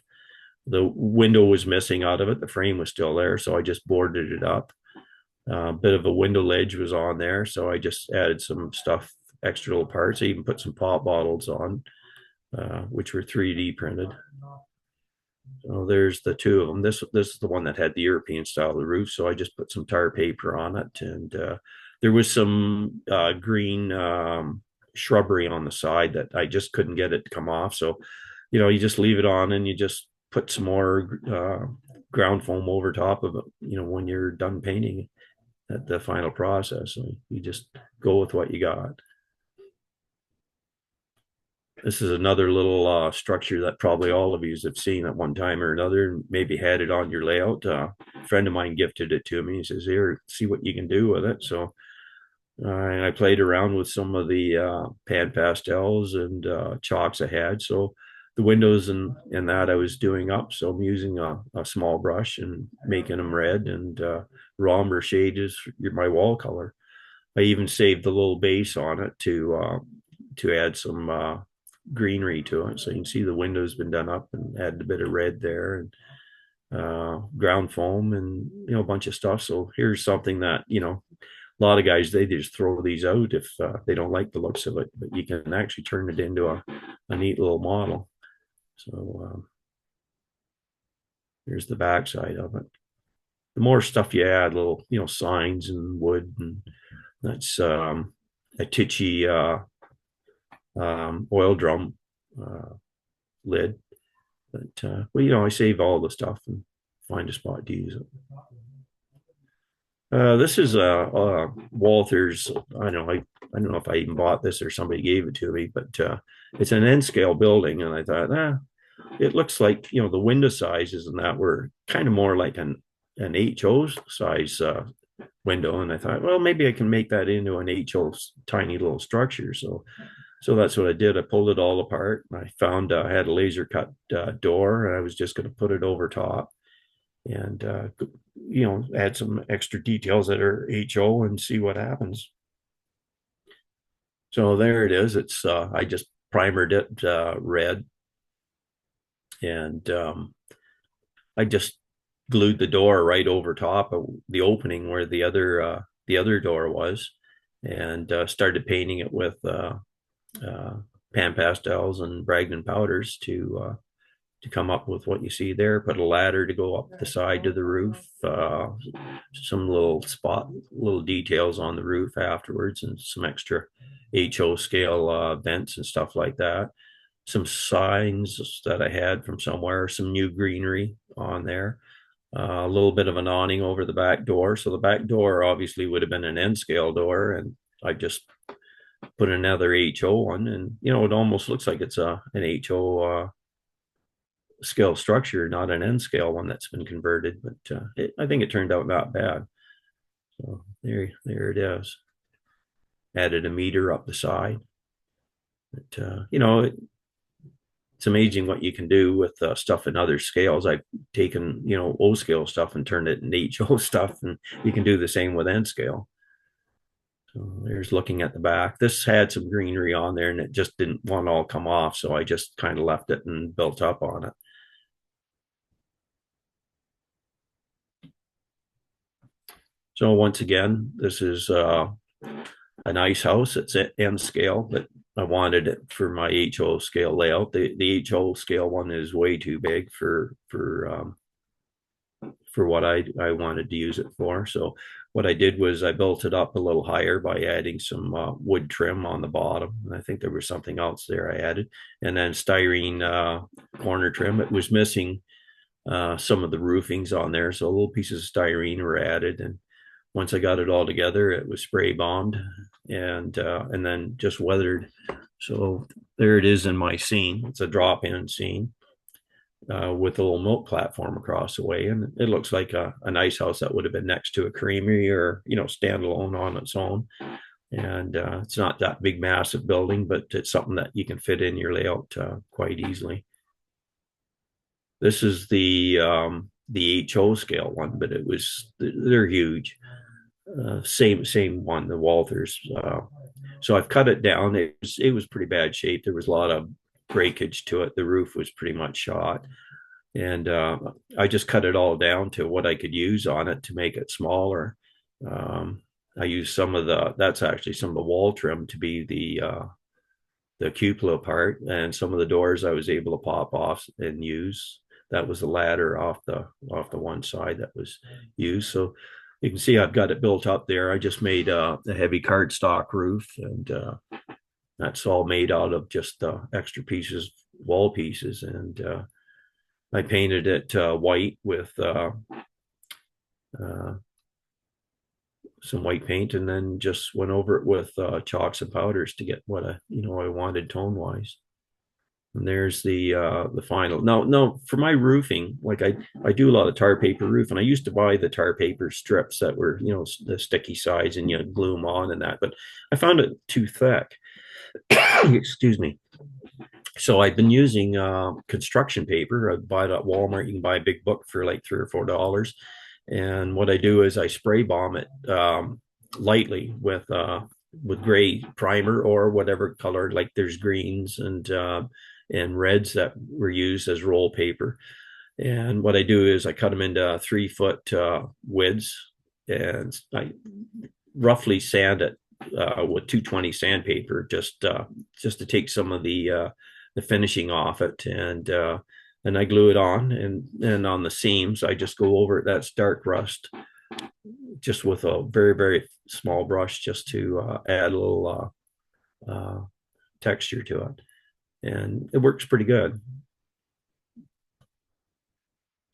Speaker 2: The window was missing out of it. The frame was still there, so I just boarded it up. A bit of a window ledge was on there, so I just added some stuff, extra little parts. I even put some pop bottles on, which were 3D printed. So there's the two of them. This is the one that had the European style of the roof, so I just put some tar paper on it, and there was some green shrubbery on the side that I just couldn't get it to come off. So, you just leave it on, and you just put some more ground foam over top of it, when you're done painting at the final process. So you just go with what you got. This is another little structure that probably all of you have seen at one time or another, maybe had it on your layout. A friend of mine gifted it to me. He says, "Here, see what you can do with it." So and I played around with some of the pan pastels and chalks I had. So the windows and that I was doing up. So I'm using a small brush and making them red, and raw umber shade is my wall color. I even saved the little base on it to add some greenery to it. So you can see the window's been done up, and added a bit of red there, and ground foam, and a bunch of stuff. So here's something that a lot of guys, they just throw these out if they don't like the looks of it, but you can actually turn it into a neat little model. So here's the back side of it. The more stuff you add, little signs and wood, and that's a Tichy oil drum lid. But I save all the stuff and find a spot to use it. This is Walther's. I don't know if I even bought this or somebody gave it to me, but it's an N scale building, and I thought, it looks like the window sizes and that were kind of more like an HO size window, and I thought, well, maybe I can make that into an HO tiny little structure. So that's what I did. I pulled it all apart. I found I had a laser cut door, and I was just going to put it over top, and add some extra details that are HO and see what happens. So there it is. It's I just primered it red, and I just glued the door right over top of the opening where the other door was, and started painting it with uh, pan pastels and Bragdon powders to come up with what you see there. Put a ladder to go up the side of the roof, some little details on the roof afterwards, and some extra HO scale vents and stuff like that. Some signs that I had from somewhere, some new greenery on there. A little bit of an awning over the back door. So the back door obviously would have been an N scale door, and I just put another HO one, and it almost looks like it's an HO scale structure, not an N scale one that's been converted. But I think it turned out not bad. So there it is. Added a meter up the side. But it's amazing what you can do with stuff in other scales. I've taken O scale stuff and turned it into HO stuff, and you can do the same with N scale. So there's looking at the back. This had some greenery on there, and it just didn't want to all come off, so I just kind of left it and built up on it. So once again, this is a nice house. It's at N scale, but I wanted it for my HO scale layout. The HO scale one is way too big for what I wanted to use it for. So what I did was I built it up a little higher by adding some wood trim on the bottom. And I think there was something else there I added, and then styrene corner trim. It was missing some of the roofings on there, so little pieces of styrene were added. And once I got it all together, it was spray bombed and then just weathered. So there it is in my scene. It's a drop-in scene with a little milk platform across the way, and it looks like a nice house that would have been next to a creamery or standalone on its own. And it's not that big, massive building, but it's something that you can fit in your layout quite easily. This is the HO scale one, but they're huge. Same one, the Walthers. So I've cut it down. It was pretty bad shape. There was a lot of breakage to it. The roof was pretty much shot, and I just cut it all down to what I could use on it to make it smaller. I used that's actually some of the wall trim to be the cupola part, and some of the doors I was able to pop off and use. That was the ladder off the one side that was used. So you can see I've got it built up there. I just made a heavy cardstock roof, and that's all made out of just extra pieces, wall pieces. And I painted it white with some white paint, and then just went over it with chalks and powders to get what I wanted tone wise. And there's the final. No, for my roofing, like I do a lot of tar paper roof, and I used to buy the tar paper strips that were the sticky sides, and you glue them on and that, but I found it too thick. Excuse me. So I've been using construction paper. I buy it at Walmart. You can buy a big book for like $3 or $4. And what I do is I spray bomb it lightly with gray primer or whatever color. Like there's greens and reds that were used as roll paper. And what I do is I cut them into 3-foot widths, and I roughly sand it with 220 sandpaper just to take some of the finishing off it, and I glue it on, and on the seams I just go over it. That's dark rust, just with a very, very small brush, just to add a little texture to it, and it works pretty good.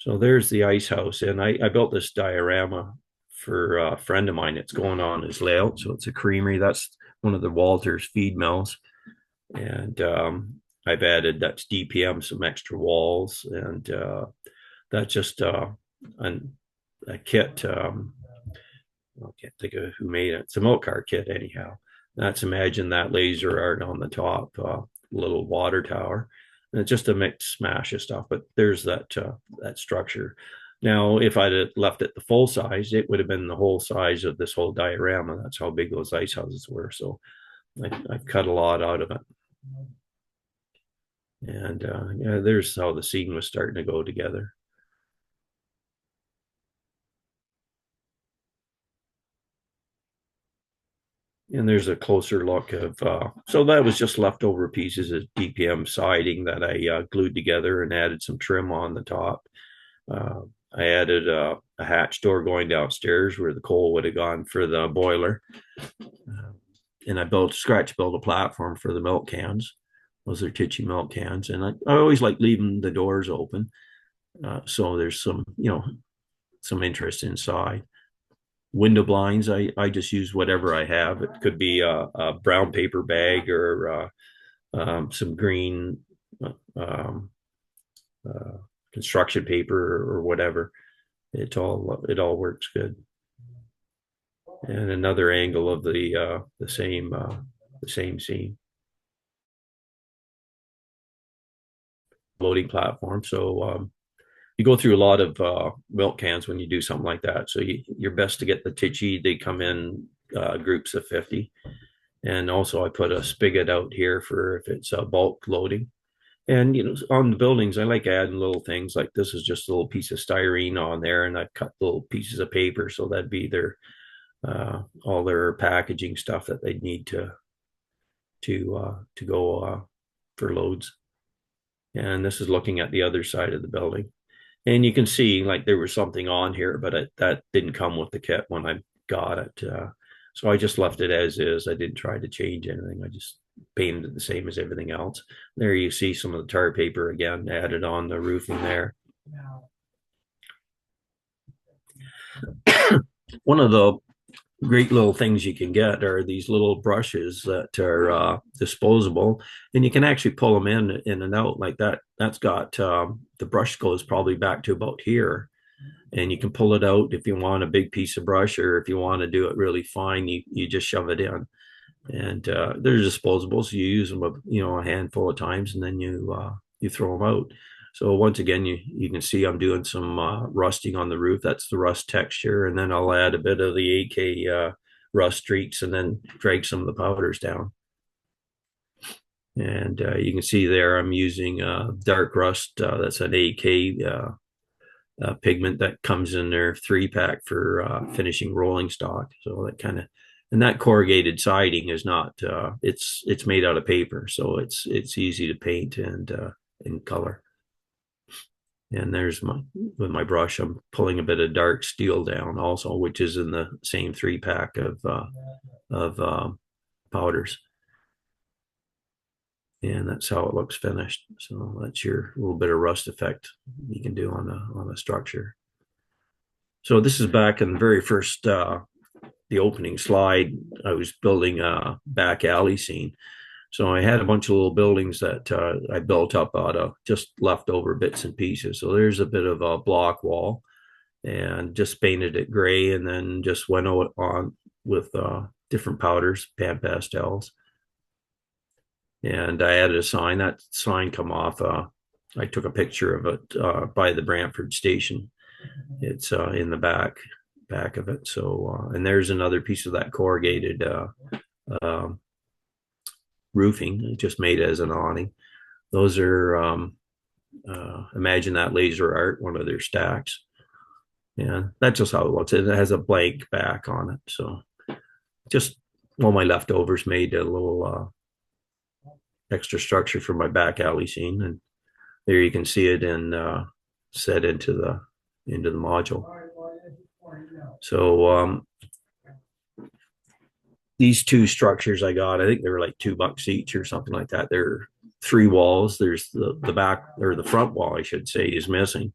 Speaker 2: So there's the ice house, and I built this diorama for a friend of mine. It's going on his layout. So it's a creamery. That's one of the Walters feed mills, and I've added, that's DPM, some extra walls, and that's just a kit. I can't think of who made it. It's a milk car kit anyhow. That's Imagine That laser art on the top, little water tower. And it's just a mix smash of stuff, but there's that structure. Now, if I'd have left it the full size, it would have been the whole size of this whole diorama. That's how big those ice houses were. So I've cut a lot out of it. And yeah, there's how the scene was starting to go together. And there's a closer look of, so that was just leftover pieces of DPM siding that I glued together and added some trim on the top. Uh, I added a hatch door going downstairs where the coal would have gone for the boiler. Uh, and I scratch built a platform for the milk cans. Those are Tichy milk cans. And I always like leaving the doors open. So there's some, some interest inside. Window blinds, I just use whatever I have. It could be a brown paper bag or some green um, uh, construction paper or whatever. It all works good. And another angle of the same scene. Loading platform. So you go through a lot of milk cans when you do something like that. So you're best to get the Tichy. They come in groups of 50. And also I put a spigot out here for if it's bulk loading. And on the buildings, I like adding little things like this is just a little piece of styrene on there, and I've cut little pieces of paper, so that'd be their all their packaging stuff that they need to go for loads. And this is looking at the other side of the building. And you can see like there was something on here, but that didn't come with the kit when I got it. So I just left it as is. I didn't try to change anything. I just painted it the same as everything else. There you see some of the tar paper again added on the roofing there. One of the great little things you can get are these little brushes that are disposable, and you can actually pull them in and out like that. That's got the brush goes probably back to about here, and you can pull it out if you want a big piece of brush, or if you want to do it really fine, you just shove it in. And they're disposable, so you use them a handful of times, and then you throw them out. So once again, you can see I'm doing some rusting on the roof. That's the rust texture, and then I'll add a bit of the AK rust streaks, and then drag some of the powders down. And you can see there I'm using dark rust. That's an AK pigment that comes in their 3-pack for finishing rolling stock. So that kind of, and that corrugated siding is not it's made out of paper, so it's easy to paint and color. And there's with my brush, I'm pulling a bit of dark steel down also, which is in the same 3-pack of powders. And that's how it looks finished. So that's your little bit of rust effect you can do on a structure. So this is back in the very first the opening slide. I was building a back alley scene. So I had a bunch of little buildings that I built up out of just leftover bits and pieces. So there's a bit of a block wall, and just painted it gray, and then just went on with different powders, pan pastels. And I added a sign. That sign come off. I took a picture of it by the Brantford station. It's in the back of it. So and there's another piece of that corrugated roofing just made as an awning. Those are imagine that laser art, one of their stacks. Yeah, that's just how it looks. It has a blank back on it. So just all my leftovers made a little extra structure for my back alley scene. And there you can see it in set into the module. So these two structures I got, I think they were like $2 each or something like that. They're 3 walls. There's the back, or the front wall, I should say, is missing.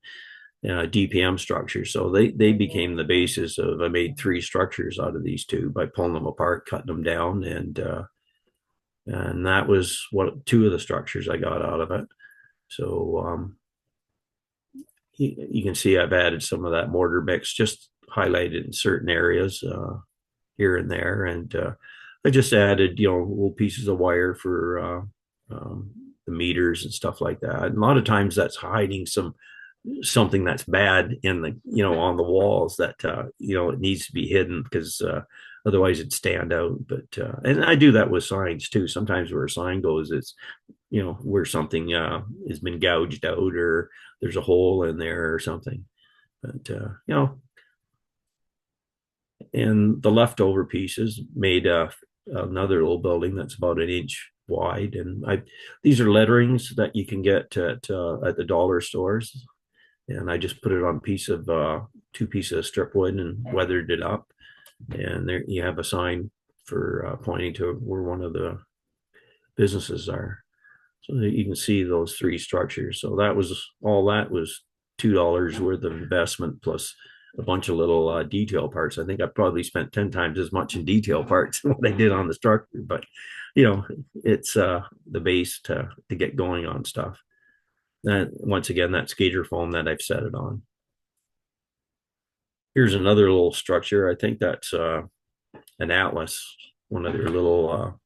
Speaker 2: DPM structures. So they became the basis of, I made 3 structures out of these two by pulling them apart, cutting them down, and that was what 2 of the structures I got out of it. So you can see I've added some of that mortar mix, just highlighted in certain areas here and there, and I just added little pieces of wire for the meters and stuff like that. And a lot of times that's hiding something that's bad in the on the walls that it needs to be hidden, because Otherwise it'd stand out. But and I do that with signs too. Sometimes where a sign goes, it's where something has been gouged out, or there's a hole in there or something. But and the leftover pieces made another little building that's about an inch wide. And these are letterings that you can get at the dollar stores. And I just put it on two pieces of strip wood and weathered it up. And there you have a sign for pointing to where one of the businesses are. So that you can see those three structures. So that was $2 worth of investment plus a bunch of little detail parts. I think I probably spent 10 times as much in detail parts than what I did on the structure, but it's the base to get going on stuff. That once again, that skater foam that I've set it on. Here's another little structure. I think that's an Atlas, one of their little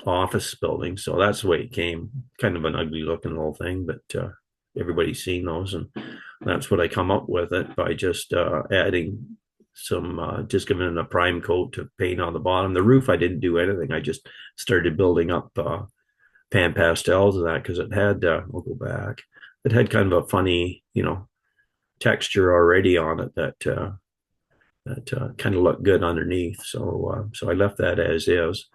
Speaker 2: office buildings. So that's the way it came. Kind of an ugly looking little thing, but everybody's seen those, and that's what I come up with it by just adding just giving it a prime coat to paint on the bottom. The roof, I didn't do anything. I just started building up pan pastels of that because it had, we'll go back, it had kind of a funny, texture already on it that kind of looked good underneath. So I left that as is.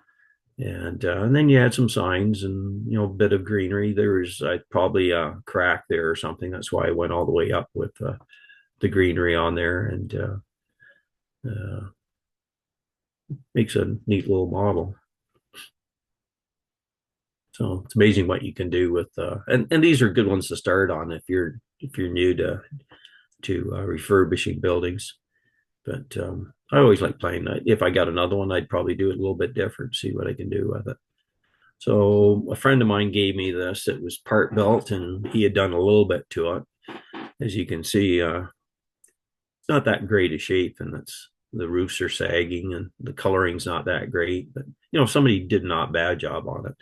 Speaker 2: And then you had some signs and a bit of greenery. There was probably a crack there or something. That's why I went all the way up with the greenery on there, and makes a neat little model. So it's amazing what you can do with and these are good ones to start on if you're new to refurbishing buildings. But I always like playing that. If I got another one, I'd probably do it a little bit different, see what I can do with it. So a friend of mine gave me this. It was part built, and he had done a little bit to it. As you can see, it's not that great a shape, and the roofs are sagging, and the coloring's not that great. But somebody did not bad job on it.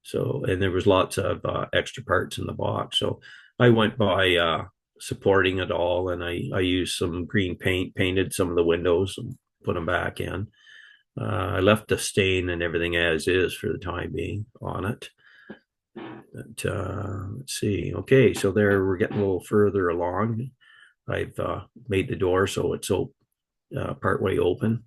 Speaker 2: So, and there was lots of extra parts in the box. So I went by supporting it all, and I used some green paint, painted some of the windows and put them back in. I left the stain and everything as is for the time being on it. But, let's see. Okay, so there we're getting a little further along. I've made the door so it's partway open.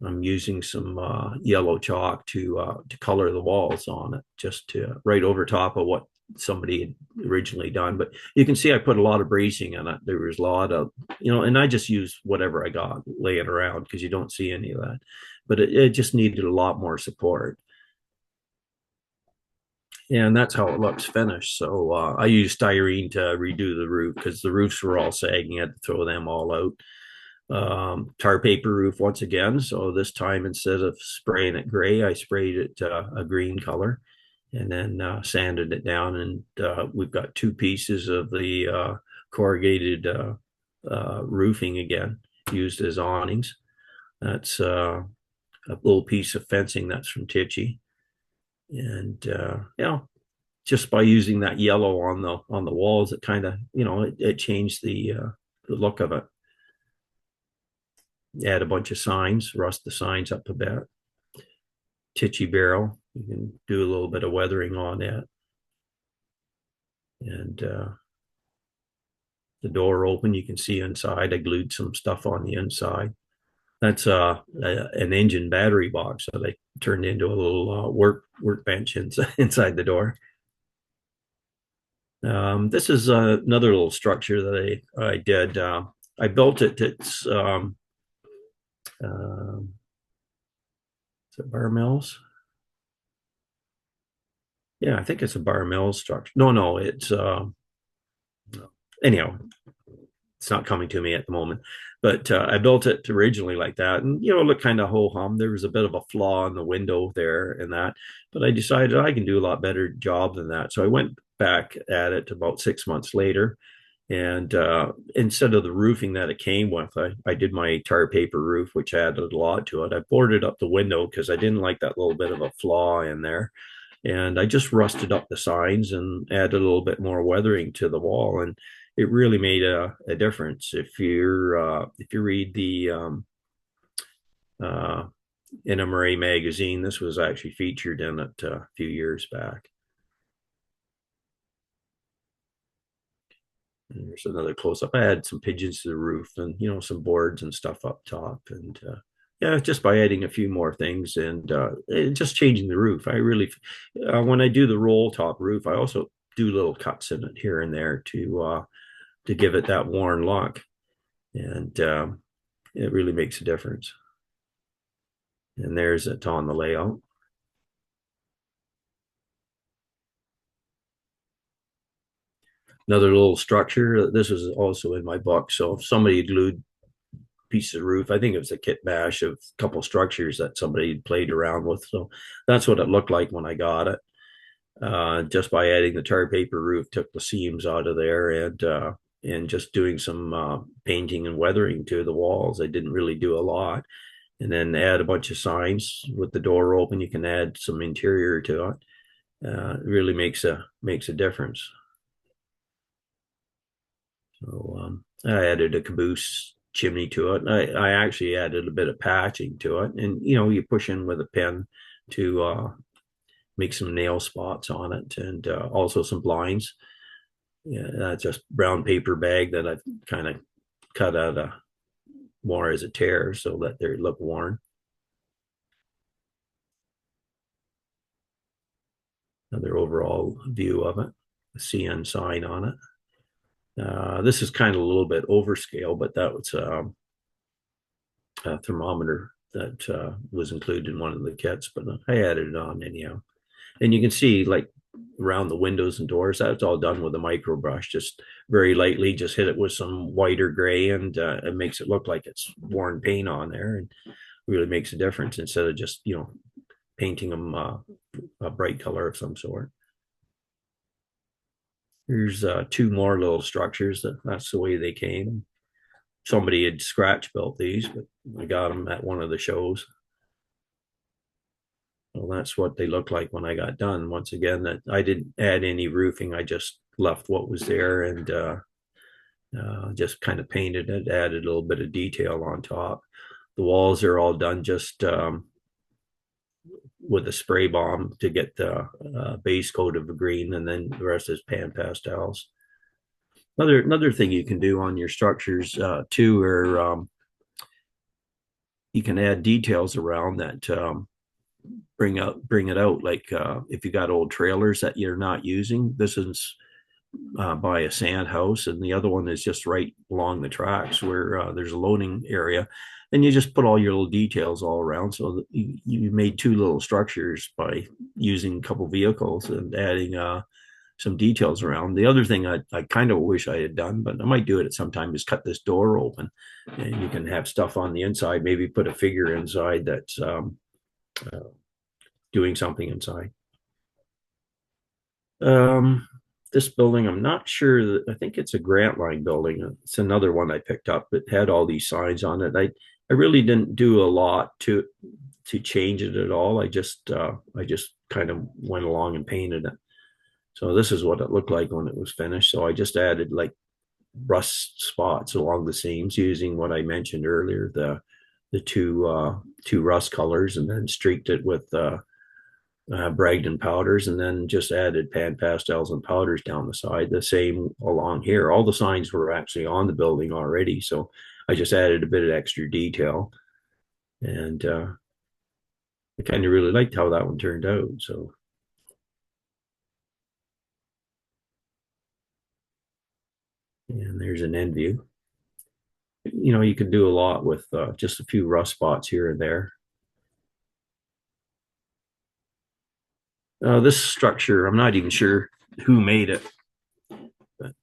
Speaker 2: I'm using some yellow chalk to color the walls on it, just to right over top of what somebody had originally done. But you can see I put a lot of bracing in it. There was a lot of, and I just used whatever I got laying around because you don't see any of that. But it just needed a lot more support. And that's how it looks finished. So I used styrene to redo the roof because the roofs were all sagging. I had to throw them all out. Tar paper roof once again. So this time, instead of spraying it gray, I sprayed it a green color, and then sanded it down. And we've got two pieces of the corrugated roofing again used as awnings. That's a little piece of fencing that's from Tichy. And just by using that yellow on the walls, it kind of it changed the look of it. Add a bunch of signs, rust the signs up a bit. Tichy barrel, you can do a little bit of weathering on that. And the door open, you can see inside. I glued some stuff on the inside. That's an engine battery box that I turned into a little workbench inside the door. This is another little structure that I did. I built it. It's is it Bar Mills? Yeah, I think it's a Bar Mills structure. No, it's anyhow, it's not coming to me at the moment. But I built it originally like that, and it looked kind of ho hum. There was a bit of a flaw in the window there and that, but I decided I can do a lot better job than that. So I went back at it about 6 months later, and instead of the roofing that it came with, I did my tar paper roof, which added a lot to it. I boarded up the window because I didn't like that little bit of a flaw in there. And I just rusted up the signs and added a little bit more weathering to the wall. And it really made a difference. If you read the NMRA magazine. This was actually featured in it a few years back. And there's another close up. I had some pigeons to the roof and, some boards and stuff up top. And yeah, just by adding a few more things and just changing the roof. I really, when I do the roll top roof, I also do little cuts in it here and there to give it that worn look. And it really makes a difference. And there's it on the layout. Another little structure. This was also in my book. So if somebody had glued pieces of roof, I think it was a kit bash of a couple of structures that somebody had played around with. So that's what it looked like when I got it. Just by adding the tar paper roof, took the seams out of there, and just doing some painting and weathering to the walls. I didn't really do a lot. And then add a bunch of signs with the door open. You can add some interior to it. It really makes a difference. So I added a caboose chimney to it. I actually added a bit of patching to it, and you push in with a pen to make some nail spots on it, and also some blinds. Yeah, that's just brown paper bag that I've kind of cut out more as a tear so that they look worn. Another overall view of it, the CN sign on it. This is kind of a little bit overscale, but that was a thermometer that was included in one of the kits, but I added it on anyhow. And you can see like around the windows and doors, that's all done with a micro brush, just very lightly, just hit it with some white or gray, and it makes it look like it's worn paint on there, and really makes a difference instead of just, painting them a bright color of some sort. Here's two more little structures. That's the way they came. Somebody had scratch built these, but I got them at one of the shows. Well, that's what they look like when I got done. Once again, that I didn't add any roofing. I just left what was there and just kind of painted it, added a little bit of detail on top. The walls are all done just with a spray bomb to get the base coat of a green, and then the rest is pan pastels. Another thing you can do on your structures too, or you can add details around that bring it out. Like if you got old trailers that you're not using, this is by a sand house, and the other one is just right along the tracks where there's a loading area, and you just put all your little details all around. So that you made two little structures by using a couple vehicles and adding some details around. The other thing I kind of wish I had done, but I might do it at some time, is cut this door open, and you can have stuff on the inside. Maybe put a figure inside that's doing something inside. This building, I'm not sure. I think it's a Grant Line building. It's another one I picked up. It had all these signs on it. I really didn't do a lot to change it at all. I just kind of went along and painted it. So this is what it looked like when it was finished. So I just added like rust spots along the seams using what I mentioned earlier, the two rust colors, and then streaked it with Bragdon powders, and then just added pan pastels and powders down the side. The same along here. All the signs were actually on the building already, so I just added a bit of extra detail, and I kind of really liked how that one turned out. So, and there's an end view. You can do a lot with just a few rust spots here and there. This structure, I'm not even sure who made it, but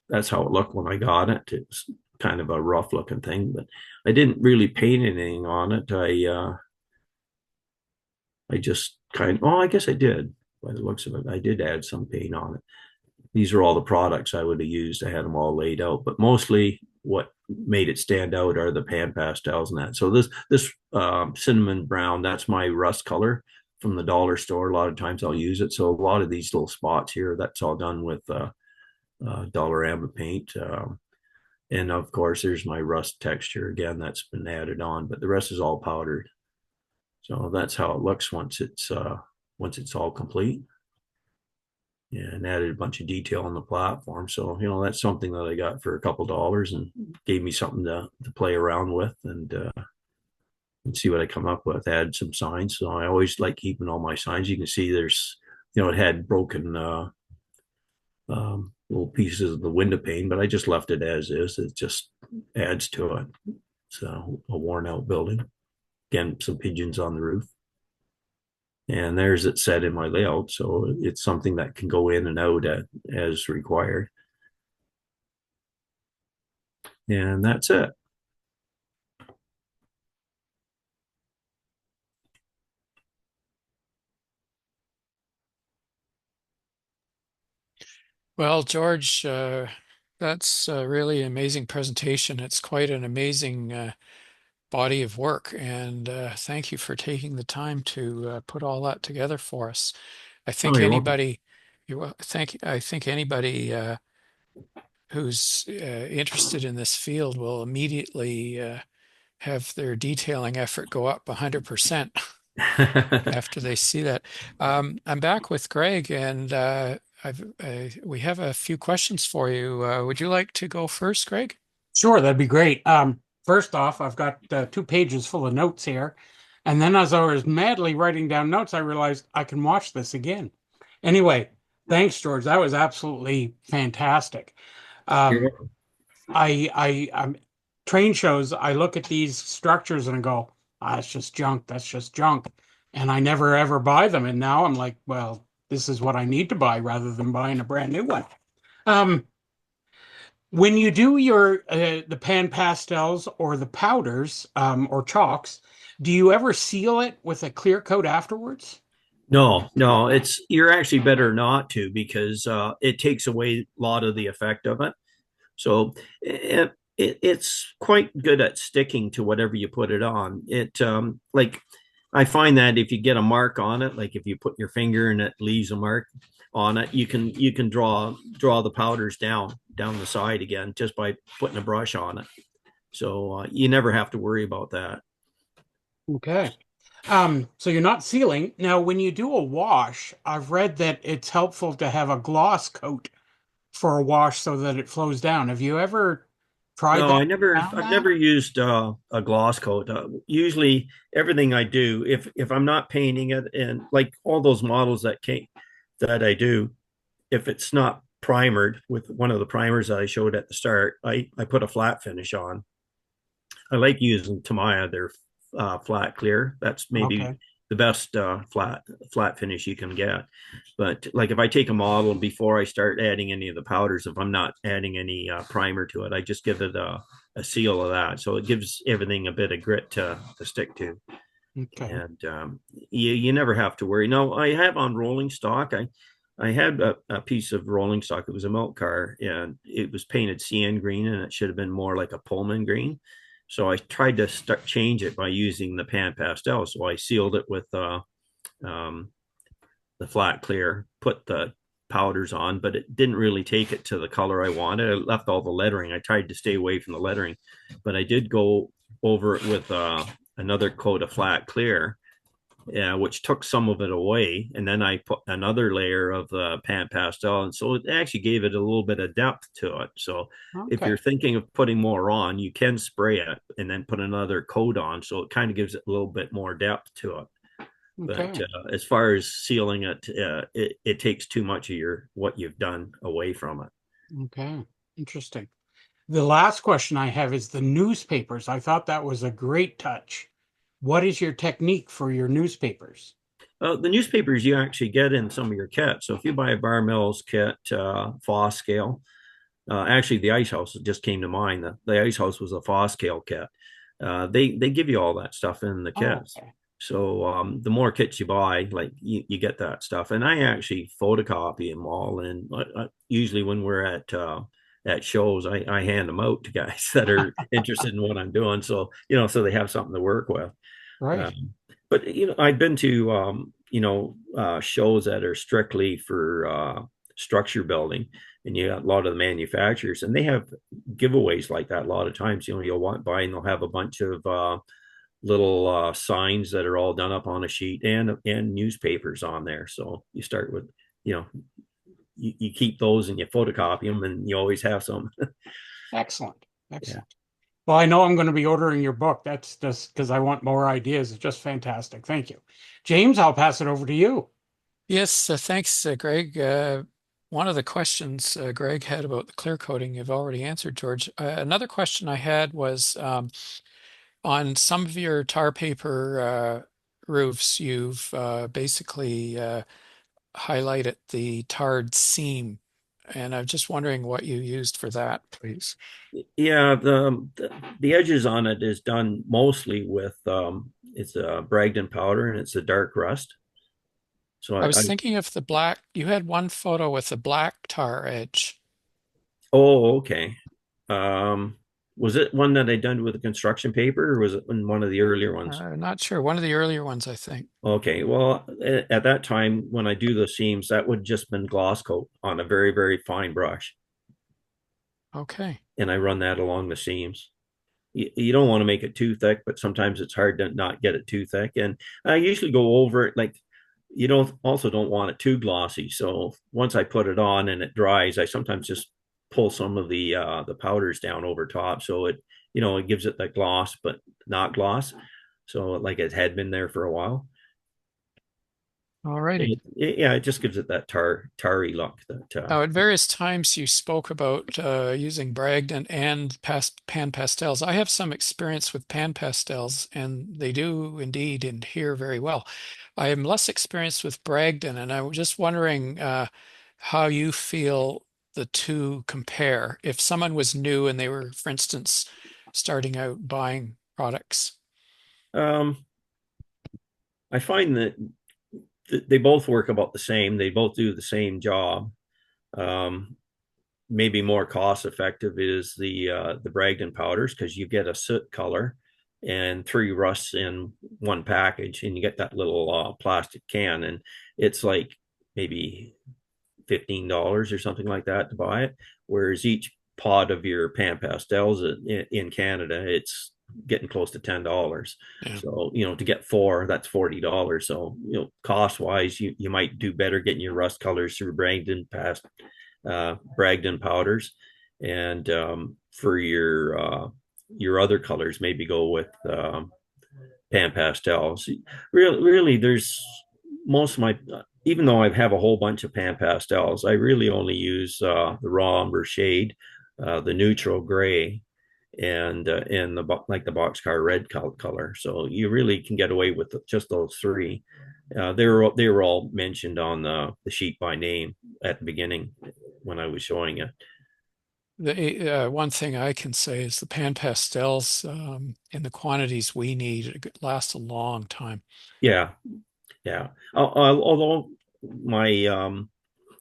Speaker 2: that's how it looked when I got it. It was kind of a rough looking thing, but I didn't really paint anything on it. I just I guess I did by the looks of it. I did add some paint on it. These are all the products I would have used. I had them all laid out, but mostly what made it stand out are the pan pastels and that. So this cinnamon brown, that's my rust color from the dollar store. A lot of times I'll use it. So a lot of these little spots here, that's all done with Dollarama paint. And of course, there's my rust texture again that's been added on, but the rest is all powdered. So that's how it looks once it's all complete. And added a bunch of detail on the platform. So, that's something that I got for a couple dollars and gave me something to play around with and see what I come up with. Add some signs. So I always like keeping all my signs. You can see there's, it had broken little pieces of the window pane, but I just left it as is. It just adds to it. It's a worn out building. Again, some pigeons on the roof. And there's it set in my layout. So it's something that can go in and out as required. And that's it.
Speaker 1: Well, George, that's a really amazing presentation. It's quite an amazing body of work, and thank you for taking the time to put all that together for us. I
Speaker 2: Oh,
Speaker 1: think
Speaker 2: you're welcome.
Speaker 1: anybody, I think anybody who's interested in this field will immediately have their detailing effort go up 100% after they see that. I'm back with Greg, and we have a few questions for you. Would you like to go first, Greg?
Speaker 3: Sure, that'd be great. First off, I've got 2 pages full of notes here. And then as I was madly writing down notes, I realized I can watch this again. Anyway, thanks, George. That was absolutely fantastic.
Speaker 2: You're
Speaker 3: Um,
Speaker 2: welcome.
Speaker 3: I'm train shows, I look at these structures and I go, ah, it's just junk. That's just junk. And I never ever buy them. And now I'm like, well, this is what I need to buy rather than buying a brand new one. Um, when you do your the pan pastels or the powders or chalks, do you ever seal it with a clear coat afterwards?
Speaker 2: No, no, you're actually better not to because it takes away a lot of the effect of it. So it's quite good at sticking to whatever you put it on. Like I find that if you get a mark on it, like if you put your finger and it leaves a mark on it, you can draw the powders down the side again just by putting a brush on it. So you never have to worry about that.
Speaker 3: Okay. So you're not sealing. Now, when you do a wash, I've read that it's helpful to have a gloss coat for a wash so that it flows down. Have you ever tried
Speaker 2: No,
Speaker 3: that? Found
Speaker 2: I've
Speaker 3: that?
Speaker 2: never used a gloss coat. Usually, everything I do, if I'm not painting it, and like all those models that I do, if it's not primered with one of the primers that I showed at the start, I put a flat finish on. I like using Tamiya, their flat clear. That's maybe
Speaker 3: Okay.
Speaker 2: the best flat finish you can get. But like if I take a model before I start adding any of the powders, if I'm not adding any primer to it, I just give it a seal of that. So it gives everything a bit of grit to stick to.
Speaker 3: Okay.
Speaker 2: And you never have to worry. No, I have on rolling stock. I had a piece of rolling stock. It was a milk car, and it was painted CN green, and it should have been more like a Pullman green. So I tried to change it by using the pan pastel. So I sealed it with um, the flat clear, put the powders on, but it didn't really take it to the color I wanted. I left all the lettering. I tried to stay away from the lettering, but I did go over it with another coat of flat clear, which took some of it away. And then I put another layer of the pan pastel. And so it actually gave it a little bit of depth to it. So if you're
Speaker 3: Okay.
Speaker 2: thinking of putting more on, you can spray it and then put another coat on. So it kind of gives it a little bit more depth to it. But
Speaker 3: Okay.
Speaker 2: as far as sealing it, it takes too much of what you've done away from it.
Speaker 3: Okay. Interesting. The last question I have is the newspapers. I thought that was a great touch. What is your technique for your newspapers?
Speaker 2: The newspapers you actually get in some of your kits. So if you buy a Bar Mills kit, Foss scale, actually the Ice House just came to mind. The Ice House was a Foss scale kit. They give you all that stuff in the
Speaker 3: Oh,
Speaker 2: kits.
Speaker 3: okay.
Speaker 2: So the more kits you buy, like you get that stuff. And I actually photocopy them all. And usually when we're at shows, I hand them out to guys that are interested in what I'm doing. So so they have something to work with.
Speaker 3: Right.
Speaker 2: Um, but I've been to shows that are strictly for structure building, and you got a lot of the manufacturers, and they have giveaways like that a lot of times. You'll want by, and they'll have a bunch of little signs that are all done up on a sheet, and newspapers on there. So you start with, you know, you keep those and you photocopy them, and you always have some.
Speaker 3: Excellent.
Speaker 2: Yeah.
Speaker 3: Excellent. Well, I know I'm going to be ordering your book. That's just because I want more ideas. It's just fantastic. Thank you. James, I'll pass it over to you.
Speaker 1: Yes, thanks, Greg. One of the questions Greg had about the clear coating, you've already answered, George. Another question I had was on some of your tar paper roofs, you've basically highlighted the tarred seam, and I'm just wondering what you used for that, please.
Speaker 2: Yeah, the edges on it is done mostly with it's a Bragdon powder, and it's a dark rust. So
Speaker 1: I was thinking of the black. You had one photo with the black tar edge.
Speaker 2: oh, okay. Um, was it one that I done with the construction paper, or was it in one of the earlier ones?
Speaker 1: Not sure. One of the earlier ones, I think.
Speaker 2: Okay, well, at that time when I do the seams, that would just been gloss coat on a very, very fine brush,
Speaker 1: Okay.
Speaker 2: and I run that along the seams. You don't want to make it too thick, but sometimes it's hard to not get it too thick. And I usually go over it, like, you don't want it too glossy. So once I put it on and it dries, I sometimes just pull some of the powders down over top, so it gives it that gloss but not gloss. So like it had been there for a while.
Speaker 1: Alrighty.
Speaker 2: Yeah, it just gives it that tarry look.
Speaker 1: Now, at various times you spoke about using Bragdon and pan pastels. I have some experience with pan pastels, and they do indeed adhere very well. I am less experienced with Bragdon, and I was just wondering how you feel the two compare. If someone was new and they were, for instance, starting out buying products.
Speaker 2: um, I find that they both work about the same. They both do the same job. Um, Maybe more cost effective is the Bragdon powders, because you get a soot color and 3 rusts in one package, and you get that little plastic can, and it's like maybe $15 or something like that to buy it. Whereas each pot of your pan pastels in Canada, it's getting close to $10.
Speaker 1: Yeah.
Speaker 2: So, to get 4, that's $40. So, cost wise, you might do better getting your rust colors through Bragdon powders. And for your other colors, maybe go with pan pastels. Really, there's most of my, even though I have a whole bunch of pan pastels, I really only use the raw umber shade, the neutral gray, and the like the boxcar red color. So you really can get away with just those 3. They were all mentioned on the sheet by name at the beginning when I was showing it.
Speaker 1: The one thing I can say is the pan pastels in the quantities we need last a long time.
Speaker 2: Yeah, yeah. Although my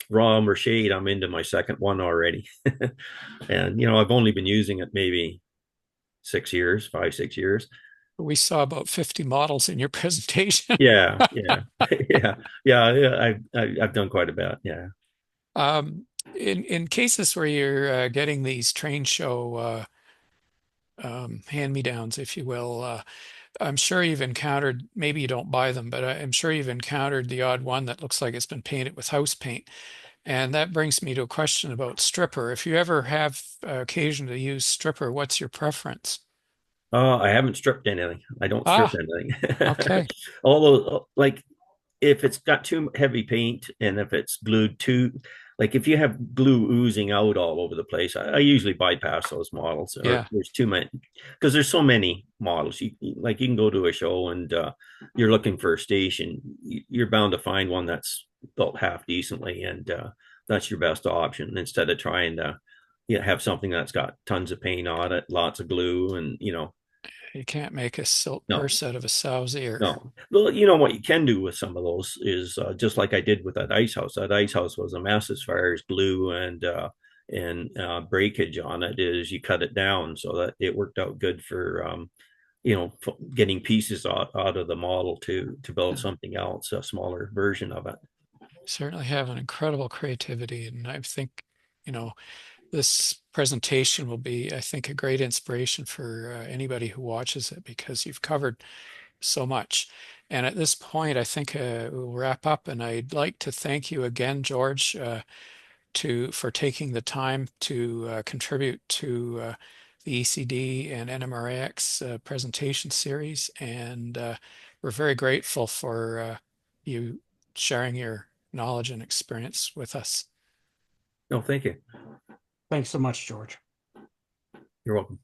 Speaker 2: raw umber shade, I'm into my second one already, and I've only been using it maybe 6 years, 5, 6 years.
Speaker 1: We saw about 50 models in your presentation.
Speaker 2: Yeah, yeah, yeah. I've done quite a bit. Yeah.
Speaker 1: In cases where you're getting these train show hand-me-downs, if you will, I'm sure you've encountered, maybe you don't buy them, but I'm sure you've encountered the odd one that looks like it's been painted with house paint. And that brings me to a question about stripper. If you ever have occasion to use stripper, what's your preference?
Speaker 2: I haven't stripped anything. I don't strip
Speaker 1: Ah,
Speaker 2: anything.
Speaker 1: okay.
Speaker 2: Although, like, if it's got too heavy paint, and if it's glued too, like if you have glue oozing out all over the place, I usually bypass those models. Or
Speaker 1: Yeah,
Speaker 2: there's too many, because there's so many models. Like, you can go to a show, and you're looking for a station. You're bound to find one that's built half decently, and that's your best option, instead of trying to have something that's got tons of paint on it, lots of glue, and
Speaker 1: you can't make a silk
Speaker 2: no.
Speaker 1: purse out of a sow's ear.
Speaker 2: No. Well, what you can do with some of those is just like I did with that ice house. That ice house was a mess as far as glue and breakage on it. Is you cut it down so that it worked out good for getting pieces out of the model to build something else, a smaller version of it.
Speaker 1: certainly have an incredible creativity, and I think, you know, this presentation will be, I think, a great inspiration for anybody who watches it, because you've covered so much. And at this point, I think we'll wrap up, and I'd like to thank you again, George, for taking the time to contribute to the ECD and NMRAX presentation series. And we're very grateful for you sharing your knowledge and experience with us.
Speaker 2: No, thank you.
Speaker 3: Thanks so much, George.
Speaker 2: You're welcome.